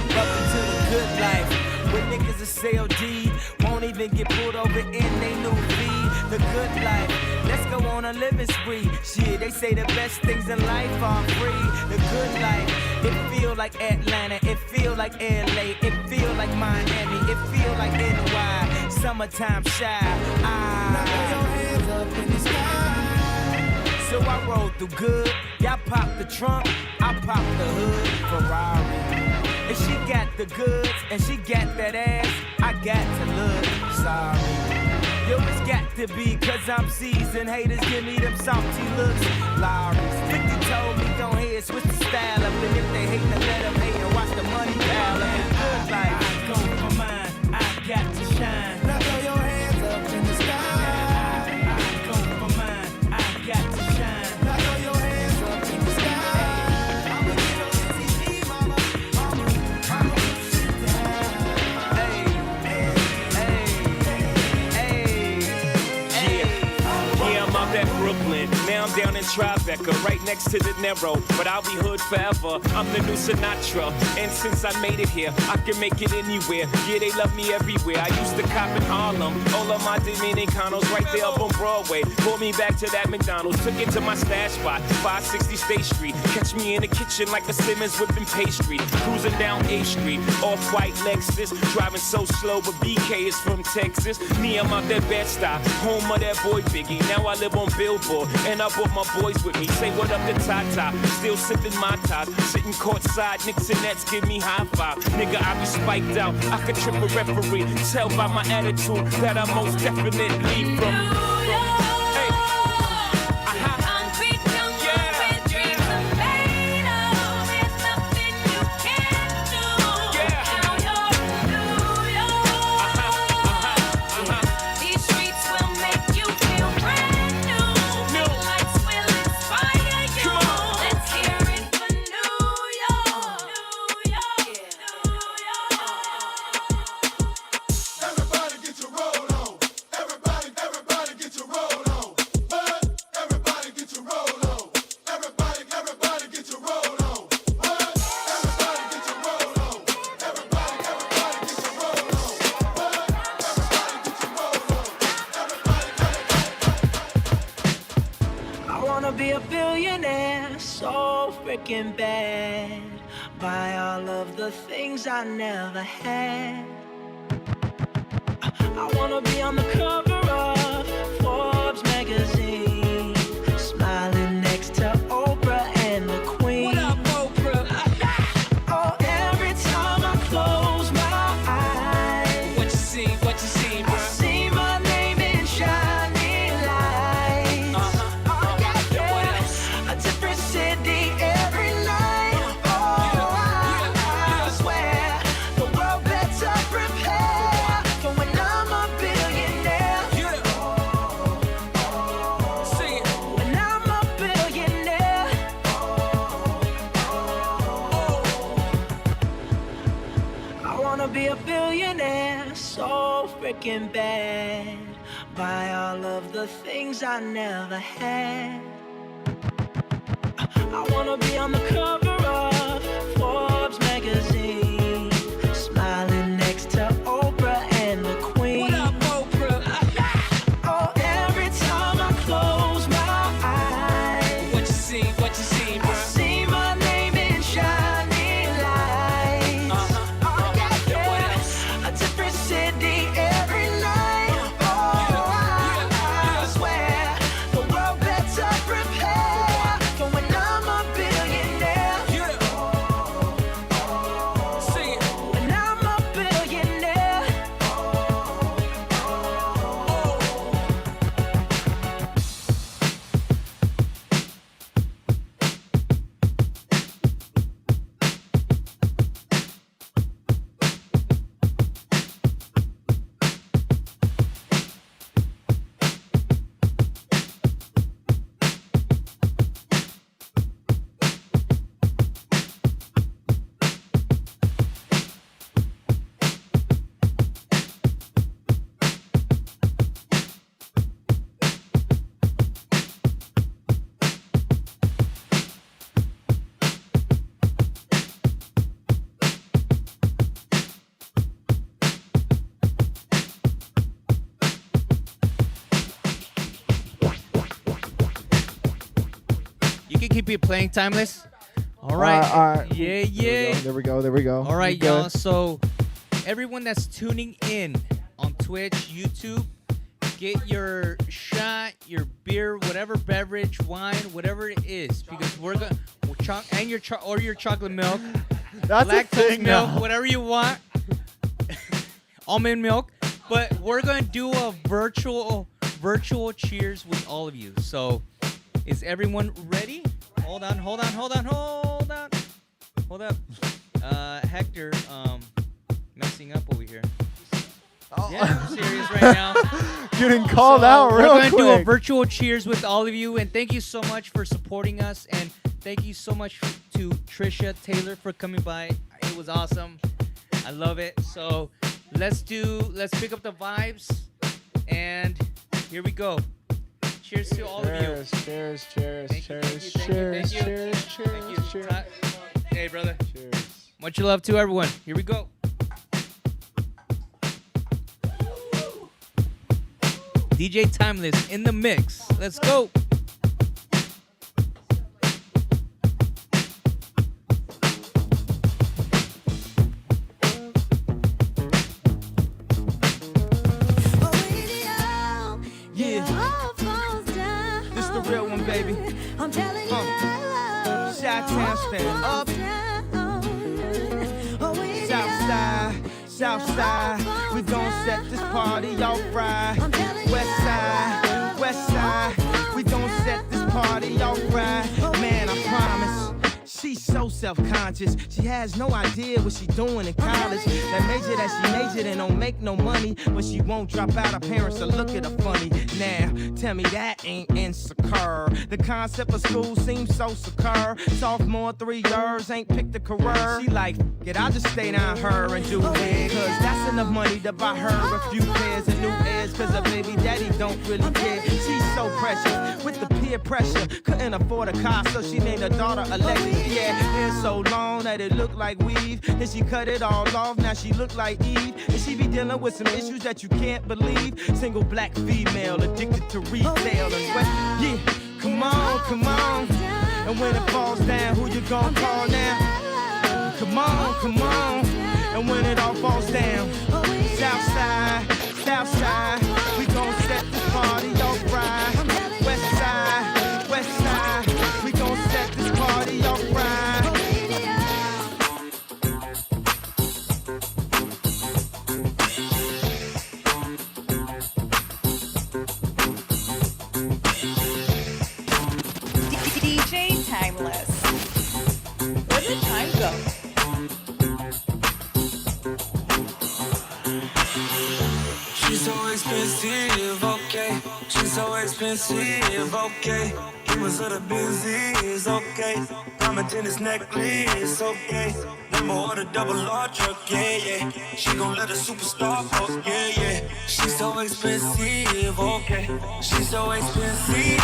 welcome to the good life. Where niggas is CLD, won't even get pulled over in they new V. The good life, let's go on a living spree. Shit, they say the best things in life are free. The good life, it feel like Atlanta, it feel like LA, it feel like Miami, it feel like NY. Summertime shy. Now throw your hands up in the sky. So I roll through good, y'all pop the trunk, I pop the hood, Ferrari. And she got the goods, and she got that ass, I got to look sorry. Yo, it's got to be, cause I'm seasoned, haters give me them salty looks, Lawry's. 50 told me, go ahead, switch the style up, and if they hate, then let them hate and watch the money pile up. It's good life. I go for mine, I got to shine. Now throw your hands up in the sky. I go for mine, I got to shine. Now throw your hands up in the sky. I'ma get on the TV, mama. I'ma push it down. Yeah, I'm out at Brooklyn. Now I'm down in Tribeca, right next to the Narrow. But I'll be hood forever. I'm the new Sinatra. And since I made it here, I can make it anywhere. Yeah, they love me everywhere. I used to cop in Harlem. All of my Dominicanos right there up on Broadway. Pulled me back to that McDonald's. Took it to my stash spot, 560 State Street. Catch me in the kitchen like a Simmons whipping pastry. Cruising down A Street, off-white Lexus. Driving so slow, but BK is from Texas. Me, I'm out that Bed-Stuy, home of that boy Biggie. Now I live on Billboard, and I brought my boys with me. Say what up to Tata, still sipping my top. Sitting courtside, Knicks and Nets give me high five. Nigga, I be spiked out, I could trip a referee. Tell by my attitude that I most definitely from. Hey. Everybody get your roll on. Everybody get your roll on. What? Everybody get your roll on. Everybody get your roll on. What? Everybody get your roll on. Everybody get your roll on. What? Everybody get your roll on. I wanna be a billionaire, so freaking bad. Buy all of the things I never had. I wanna be on the cover of Forbes magazine, smiling next to Oprah and the Queen. What up, Oprah? Oh, every time I close my eyes, what you see, bro? I see my name in shining lights. Oh, yeah. A different city every night. Oh, I swear the world better prepare for when I'm a billionaire. When I'm a billionaire. I wanna be a billionaire, so freaking bad. Buy all of the things I never had. I wanna be on the cover of Forbes magazine, smiling next to Oprah and the Queen. What up, Oprah? Oh, every time I close my eyes, what you see, bro? I see my name in shining lights. Oh, yeah. A different city every night. Oh, I swear the world better prepare for when I'm a billionaire. When I'm a billionaire. can keep it playing, Timeless. All right. All right. Yeah. There we go. All right, y'all. So everyone that's tuning in on Twitch, YouTube, get your shot, your beer, whatever beverage, wine, whatever it is, because we're gonna and your chocolate milk, That's a lactose thing milk, now. whatever you want, almond milk. But we're gonna do a virtual cheers with all of you. So, is everyone ready? Hold on. Hold up. Hector, messing up over here. Oh. Yeah, I'm serious right now. Getting called out real quick. We're gonna do a virtual cheers with all of you, and thank you so much for supporting us, and thank you so much to Trisha Taylor for coming by. It was awesome. I love it. So let's pick up the vibes, and here we go. Cheers to all of you. Cheers. Thank you. Hey, brother. Cheers. Much love to everyone. Here we go. DJ Timeless in the mix. Let's go. This the real one, baby. I'm telling you, Chi-Town stand up. South side, we gon' set this party off right. West side, we gon' set this party off right. Man, I promise. She's so self-conscious. She has no idea what she doing in college. That major that she majored in don't make no money, but she won't drop out. Her parents will look at her funny. Now, tell me that ain't insecure. The concept of school seems so secure. Sophomore 3 years, ain't picked a career. She like, it, I'll just stay down her and do it. Cause that's enough money to buy her a few pairs of new ears. Cause her baby daddy don't really care. She's so precious with the peer pressure. Couldn't afford a car, so she named her daughter Alexis. Yeah, hair so long that it looked like weave. Then she cut it all off, now she look like Eve. And she be dealing with some issues that you can't believe. Single black female, addicted to retail. Yeah, come on. And when it falls down, who you gonna call now? Come on. And when it all falls down, south side, we gon' set this party off right. West side, we gon' set this party off right. DJ Timeless. Where did time go? She's so expensive, okay. She's so expensive, okay. Humans of the business, okay. Diamond tennis necklace, okay. Number order double R truck, yeah. She gon' let a superstar fuck, yeah. She's so expensive, okay. She's so expensive.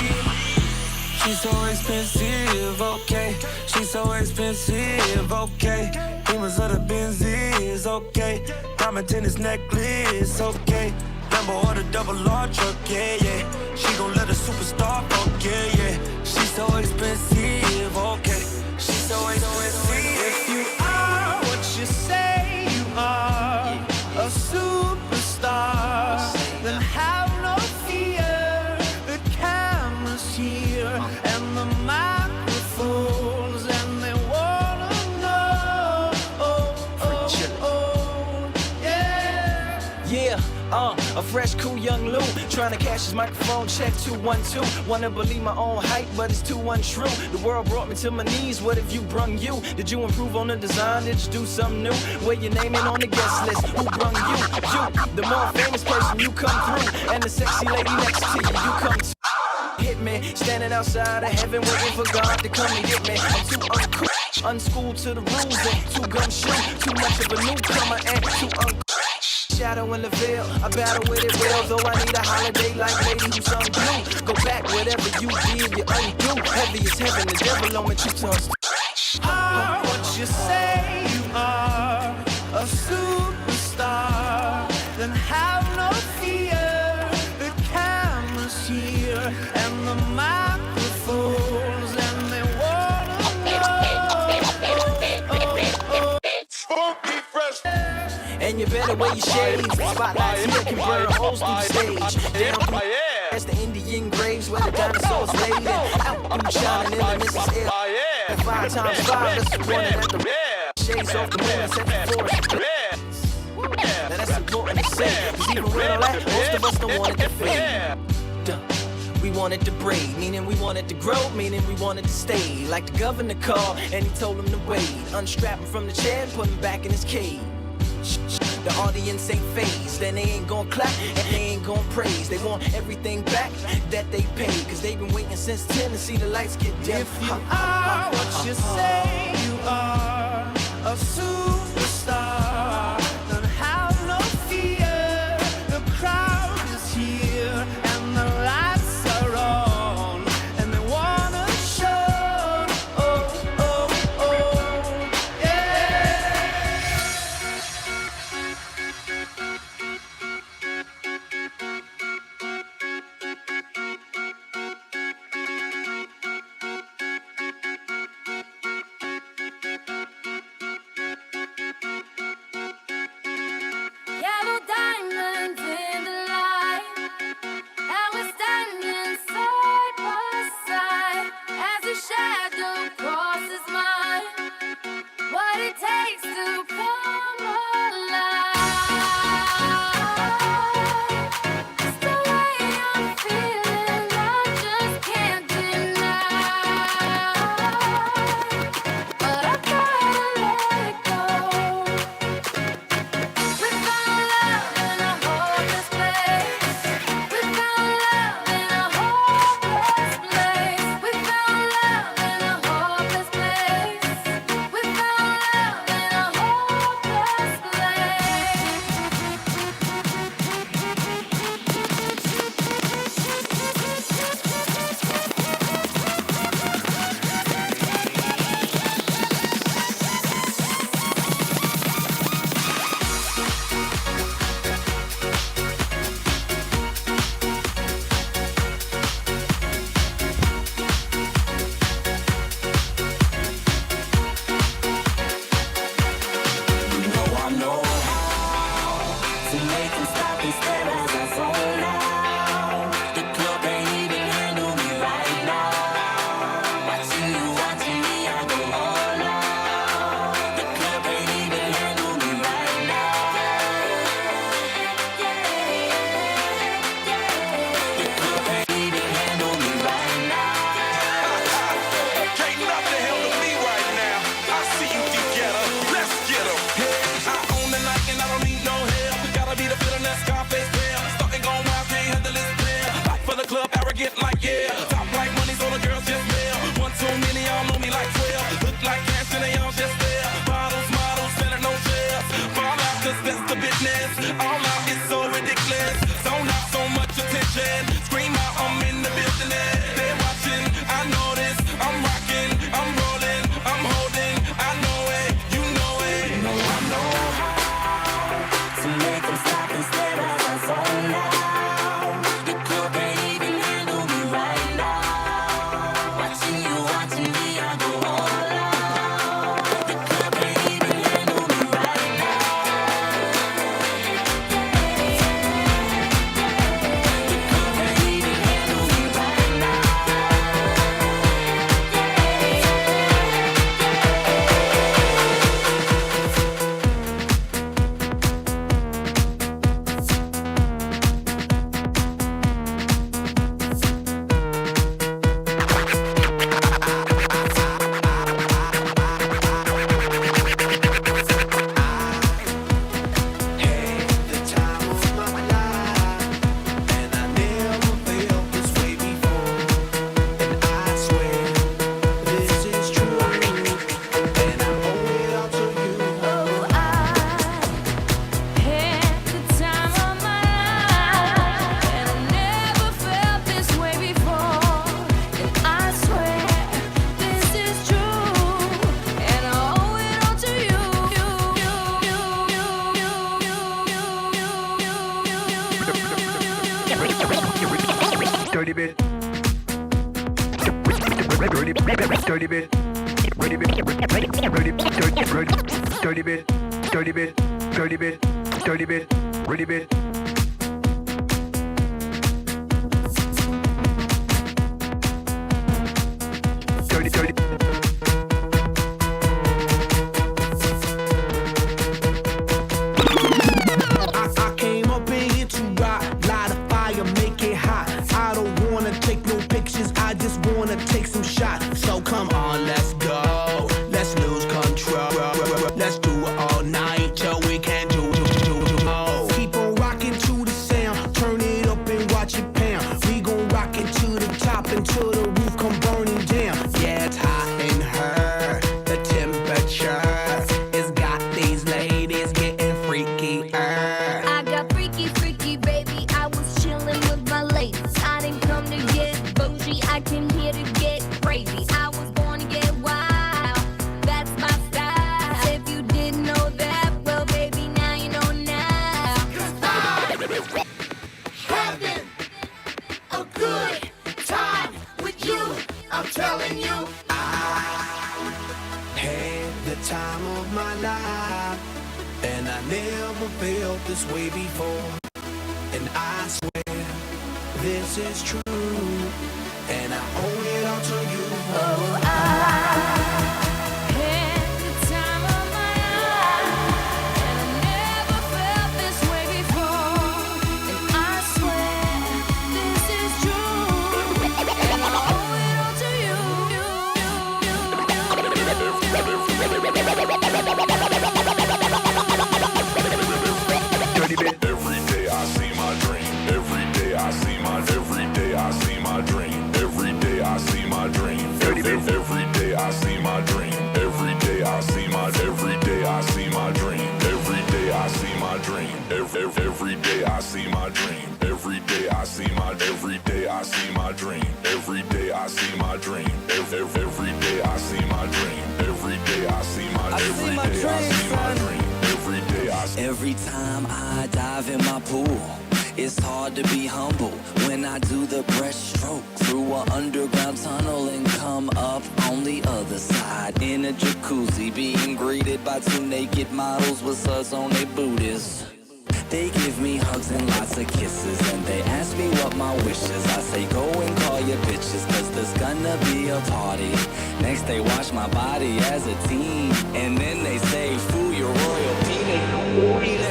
She's so expensive, okay. She's so expensive, okay. Humans of the business, okay. Diamond tennis necklace, okay. Number order double R truck, yeah. She gon' let a superstar fuck, yeah. She's so expensive, okay. She's so expensive. If you are what you say you are, a superstar, then have no fear. The camera's here and the microphones, and they wanna know. Yeah, a fresh, cool young Lou trying to cash his microphone check 212. Wanna believe my own hype, but it's too untrue. The world brought me to my knees. What if you brung you? Did you improve on the design? Did you do something new? Where your name in on the guest list? Who brung you? You, the more famous person, you come through, and the sexy lady next to you come to. Hit me, standing outside of heaven waiting for God to come and get me. I'm too uncool, unschooled to the rules, and too gumshoe, too much of a newcomer, and too uncool. Shadow in the veil, I battle with it well, though I need a holiday like lady who's unglued. Go back, whatever you did, you undo. Heavy as heaven, the devil on my two tongues. Are what you say you are, a superstar, then have no fear. The camera's here and the microphones, and they And you better wear your shades. The spotlights here can burn holes through the stage. Down as the Indian graves where the dinosaurs laid. And out through shining in the missus air. And 5 times 5, that's pointing at the shades off the moon and set the forest. Now that's important to say, cause even with all that, most of us don't want it to fade. Duh. We wanted to breed, meaning we wanted to grow, meaning we wanted to stay. Like the governor called, and he told him to wait. Unstrap him from the chair and put him back in his cage. The audience ain't phased, and they ain't gon' clap, and they ain't gon' praise. They want everything back that they paid, cause they've been waiting since 10 to see the lights get dim. If you are what you say you are, a superstar, don't have no fear. The crowd is here and the lights are on, and they wanna show. Oh, oh, oh, yeah. Yellow diamonds in the light, and we're standing side by side as a shadow crosses mine. What it takes to come alive. It's the way I'm feeling, I just can't deny. But I gotta let it go. We found love in a hopeless place. We found love in a hopeless place. We found love in a hopeless place. We found love in a hopeless You know I know how to make them stop and stare as I zone out. The club can't even handle me right now. Watching me, I go all out. The club can't even handle me right now. The club can't even handle me right now. Can't nothing handle me right now. I see you together. Let's get 'em. I own the night and I don't need no help. Gotta be the feeling that Scarface feel. Starting going wild, can't handle this pill. Fight for the club, arrogant like yeah. Top like money, so the girls just mail. One too many, y'all know me like 12. Look like cash and they all just there. Bottles, models, selling no shares. Fall out, cause that's the business. All out is so ridiculous. Zone out, so much attention. Scream out, I'm in the business. They're watching, I know this. I'm rocking, I'm rolling, I'm holding. I know it, you know it. You know I know how to make them stop and stare as I zone out. The club can't even handle me right now. Watching me, I go all out. The club can't even handle me right now. The club can't even handle me right now. The time of my life, and I never felt this way before. And I swear this is true, and I owe it all to you. Oh, I had the time of my life, and I never felt this way before. And I swear this is true, and I owe it all to you. Dirty bit. Dirty bit. Dirty bit. Dirty bit. Dirty bit. Dirty bit. Dirty bit. Dirty bit, pretty bit. Dirty, dirty. I came up in here to rock, light a fire, make it hot. I don't wanna take no pictures, I just wanna take some shots. So come on, let's go. Let's lose control. Let's do it all night till we can't do. Keep on rocking to the sound, turn it up and watch it pound. We gon' rock it to the top until the roof come burning down. Yeah, it's hot in her. The temperature has got these ladies getting freaky. I got freaky, freaky, baby. I was chilling with my ladies. I didn't come to get bougie. I came here to get crazy. I was born to get wild. That's my style. If you didn't know that, well, baby, now you know now. Having a good time with you. I'm telling you, I had the time of my life, and I never felt this way before. And I swear this is true, and I owe it all to you. Oh, I had the time of my life, and I never felt this way before. And I swear this is true, and I owe it all to you. Dirty bit. Every day I see my dream. Every day I see my. Every day I see my dream. Every day I see my dream. Dirty bit. Every day I see my dream. Every day I see my. Every day I see my dream. Every day I see my dream. Every day I see my dream. Every day I see my. Every day I see my dream. Every day I see my dream. Every day I see my dream. Every day I see my. Every day I see my dream. Every day I see. Every time I dive in my pool, it's hard to be humble when I do the breaststroke through an underground tunnel and come up on the other side in a jacuzzi, being greeted by two naked models with suds on their booties. They give me hugs and lots of kisses, and they ask me what my wish is. I say go and call your bitches, cause there's gonna be a party. Next they watch my body as a teen, and then they say, fool, you're royal peanut.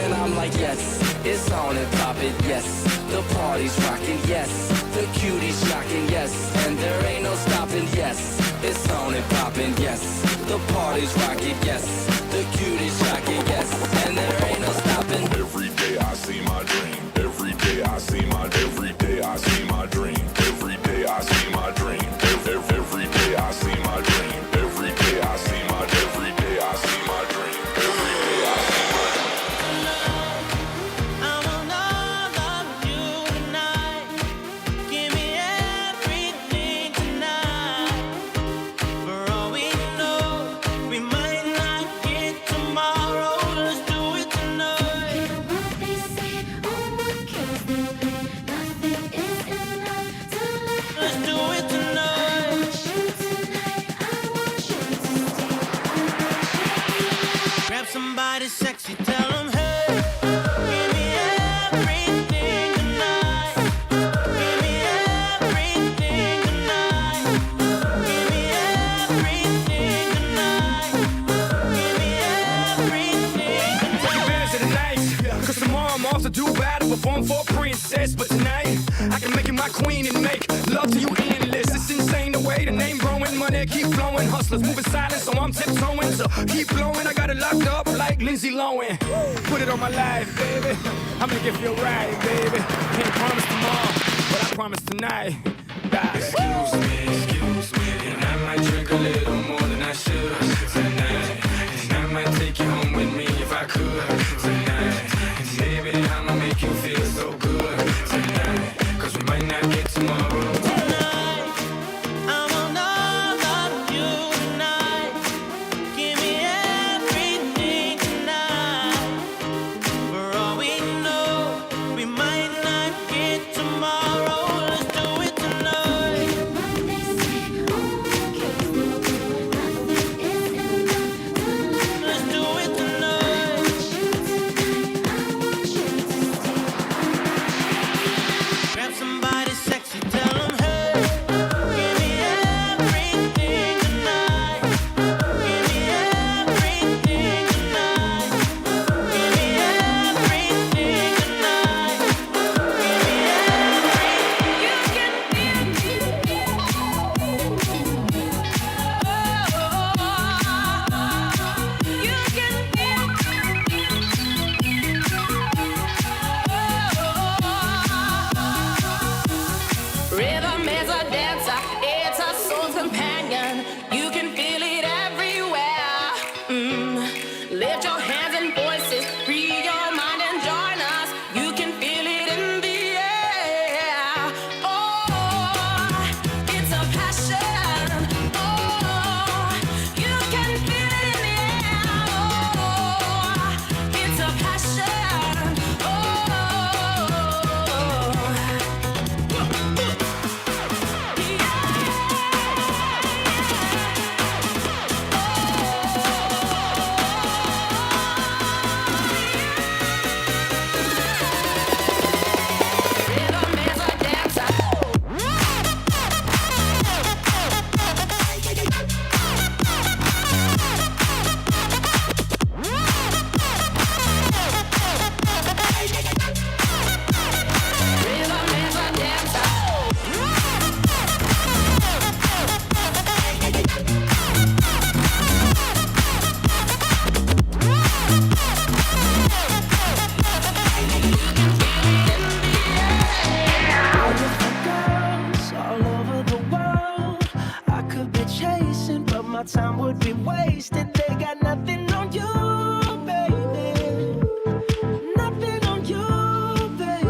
And I'm like, yes, it's on and poppin', yes. The party's rockin', yes. The cuties shocking, yes. And there ain't no stopping, yes. It's on and poppin', yes. The party's rockin', yes. The cuties shocking, yes. And there ain't no stopping. Every day I see my dream. Every day I see my. Every day I see my dream. Every day I see my dream. Every day I see my dream. Every day I see my. Every day I see my dream. Every day I see my dream. I want all of you tonight. Give me everything tonight. For all we know, we might not get tomorrow. Let's do it tonight. Let's do it tonight. Grab somebody sexy, tell them, hey, give me everything tonight. Give me everything tonight. Give me everything tonight. Give me everything tonight. Take advantage of the night, cause tomorrow I'm off to do battle, perform for a princess. But tonight, I can make you my queen and make love to you endless. It's insane the way the name growing, money keep flowing. Hustlers moving silent, so I'm tiptoeing. So keep blowing, I got it locked up like Lindsay Lohan. Put it on my life, baby. I'm gonna give you a ride, baby. Can't promise tomorrow, but I promise tonight. Die. Excuse me, and I might drink a little more than I should tonight. And I might take you home with me if I could tonight. And baby, I'ma make you feel so good tonight. Cause we might not get tomorrow. I want all of you tonight. Give me everything tonight. For all we know, we might not get tomorrow. Let's do it tonight. my time would be wasted. They got nothing on you, baby. Nothing on you, baby.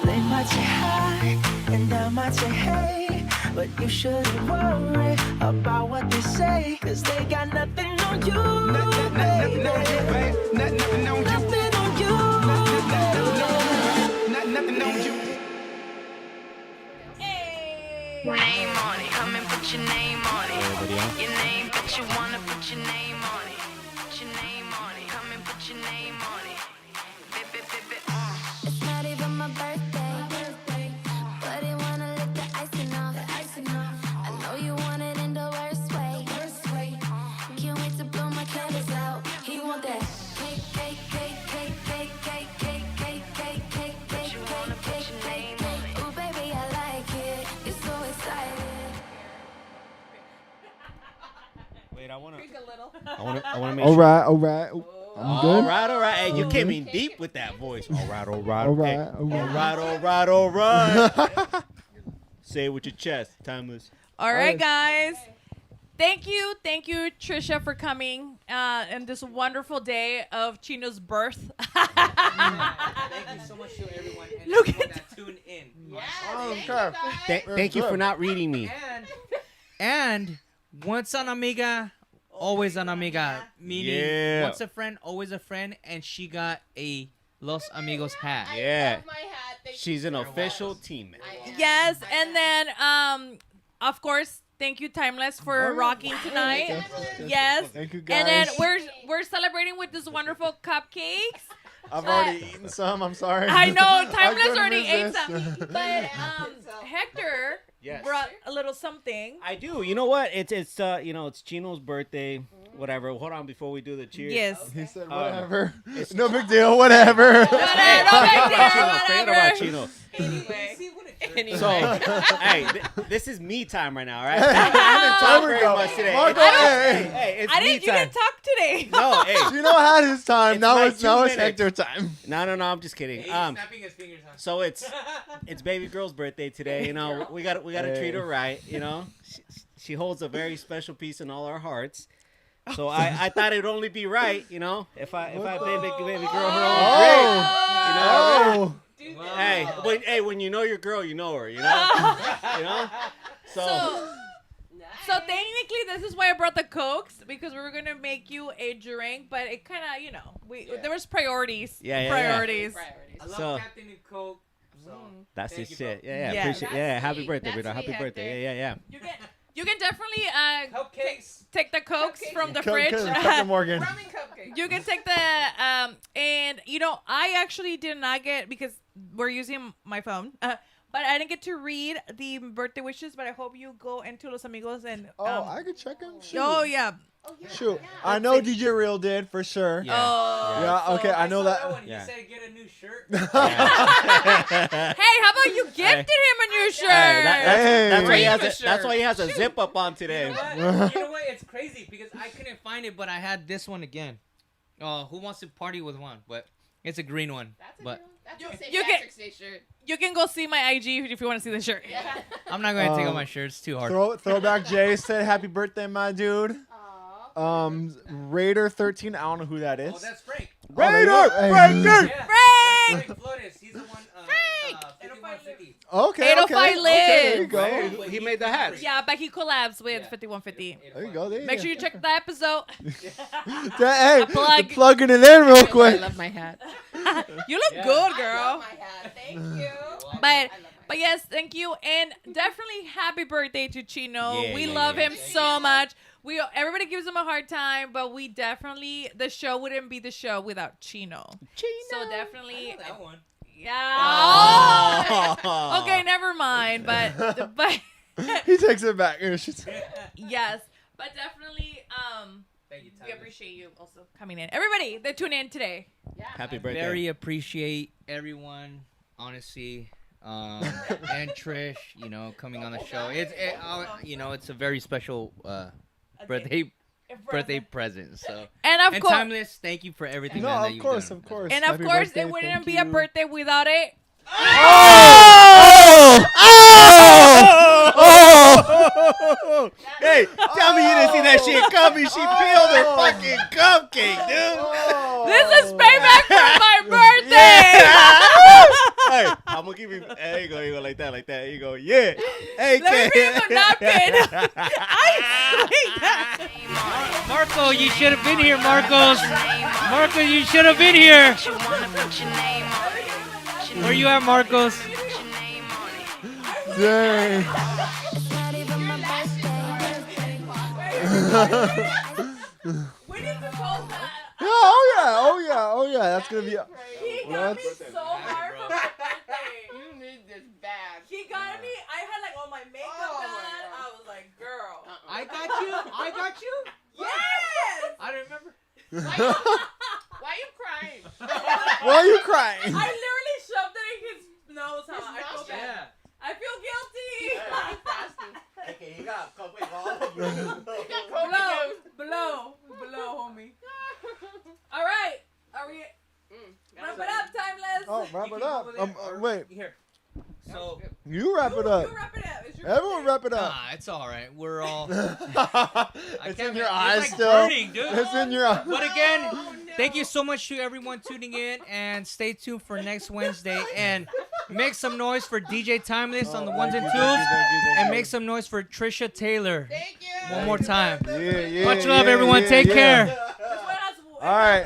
They might say hi, and I might say hey, but you shouldn't worry about what they say, 'cause they got nothing on you, baby. Nothing on you, baby. Nothing on you. Nothing on you. Name on it, come and put your name on it. Your name, but you wanna put your name on it. Put your name on it, come and put your name on it. It's not even my birthday, but you wanna lick the icing off. I know you want it in the worst way. Can't wait to blow my candles out. He want that cake, cake, cake, cake, cake, cake, cake, cake, cake, cake, cake, cake, cake, cake. Ooh, baby, I like it. You're so excited. Wait, I wanna Drink a little. I wanna make All sure. right, all right. I'm good. All right. Hey, you came in deep with that voice. All right. Say it with your chest, Timeless. All right, guys. Thank you, Trisha, for coming in this wonderful day of Chino's birth. Thank you so much to everyone and Look everyone that tuned in. Thank you for not reading me. And once an amiga, always an amiga. Meaning, once a friend, always a friend. And she got a Los Amigos hat. Yeah. My hat. Thank She's you an so official much. teammate. Yes, and then of course, thank you, Timeless, for rocking tonight. Yes. Thank you, guys. And then we're celebrating with this wonderful cupcakes. I've already eaten some. I'm sorry. I know, I Timeless couldn't already ate resist. some. But Hector Yes. brought a little something. I do. You know what? It's it's Chino's birthday. Whatever. Hold on before we do the cheers. Yes. He said whatever. No big deal. Whatever. Forget about Chino. Anyway. So, hey, this is me time right now, all right? I didn't talk very much today. Marco, Hey, it's me You time. didn't talk today. No, hey. Chino had his time. Now my it's 2 minutes. Hector time. No, I'm just kidding. He's snapping his fingers. So it's baby girl's birthday today. You know, we got to treat her right. You know, she holds a very special piece in all our hearts. So I thought it'd only be right, you know, if I baby girl her own grave. You know. Hey, when you know your girl, you know her. You know. You know. So technically, this is why I brought the Cokes, because we were gonna make you a drink, but it kind of, there was priorities. Priorities. I love Captain and Coke. So that's his you, shit. bro. Yeah. Appreciate. Yeah. Happy birthday, Rita. Happy birthday. Yeah. You can definitely cupcakes. take the Cokes from the Captain fridge. Morgan. Ramen cupcake. You can take the and I actually did not get, because we're using my phone. But I didn't get to read the birthday wishes, but I hope you go into Los Amigos and I could check him. Shoot. Oh yeah. Shoot. I know DJ Real did for sure. Yeah. Yeah. Okay. I know that. When you said get a new shirt. Hey, how about you gifted him a new shirt? That's why he has a zip up on today. You know what? It's crazy because I couldn't find it, but I had this one again. Who wants to party with one? But it's a green one. That's a but good one. That's a St. you Patrick's Day shirt. You can go see my IG if you want to see the shirt. Yeah. I'm not going to take off my shirt. It's too hard. Throwback Jay said happy birthday, my dude. Raider 13. I don't know who that is. Oh, that's Frank. Raider. Yeah. Frank. Frank Flores. He's the one. 5150. Okay. 805 Live. There you go. He made the hats. Yeah, but he collabs with 5150. There you go. Make sure you check the episode. Hey, plug. plugging it in real I quick. love my hat. You look good, girl. I love my hat. Thank you. But yes, thank you, and definitely happy birthday to Chino. Yeah, we yeah, love yeah. him so much. Everybody gives him a hard time, but we definitely, the show wouldn't be the show without Chino. So definitely, That one. yeah. Oh. Okay, never mind. But He takes it back. yes, but definitely, Thank you, we Tyler. appreciate you also coming in. Everybody that tune in today. Happy birthday. Very appreciate everyone, honestly, and Trish, coming on the show. It's a very special birthday present. So And of course, Timeless, thank you for everything. No, man, that of you've course, done. of course. and of Happy course, birthday, it wouldn't thank be a you. birthday without it. Hey, Hey, tell me you didn't see that shit coming. She peeled her fucking cupcake, dude. This is payback for my birthday. Hey, I'm gonna give you. There you go, like that. There you go. Yeah. Hey, Let me be the napkin. Marco, you should have been here, Marcos. Marco, you should have been here. Where you at, Marcos? Dang. We need to call that. Oh yeah. That's gonna be. He got me so hard for my birthday. You need this bag. He got me. I had like all my makeup done. I was like, girl. I got you. Yes. I don't remember. Why are you crying? Why are you crying? I literally shoved it in his nose. Huh? I feel bad. Yeah. I feel guilty. Okay, you got cupcake all Below, homie. All right. Are we? Wrap it up, Timeless. Oh, wrap it up. Wait. Here. So You wrap it up. You wrap it up. It's your Everyone wrap it up. Nah, it's all right. We're all. It's in your eyes like still. burning, dude. It's in your eyes. But again, thank you so much to everyone tuning in, and stay tuned for next Wednesday. And make some noise for DJ Timeless on the ones and twos, and make some noise for Trisha Taylor. Thank you. One more time. Yeah. Much love, everyone. Take care. All right.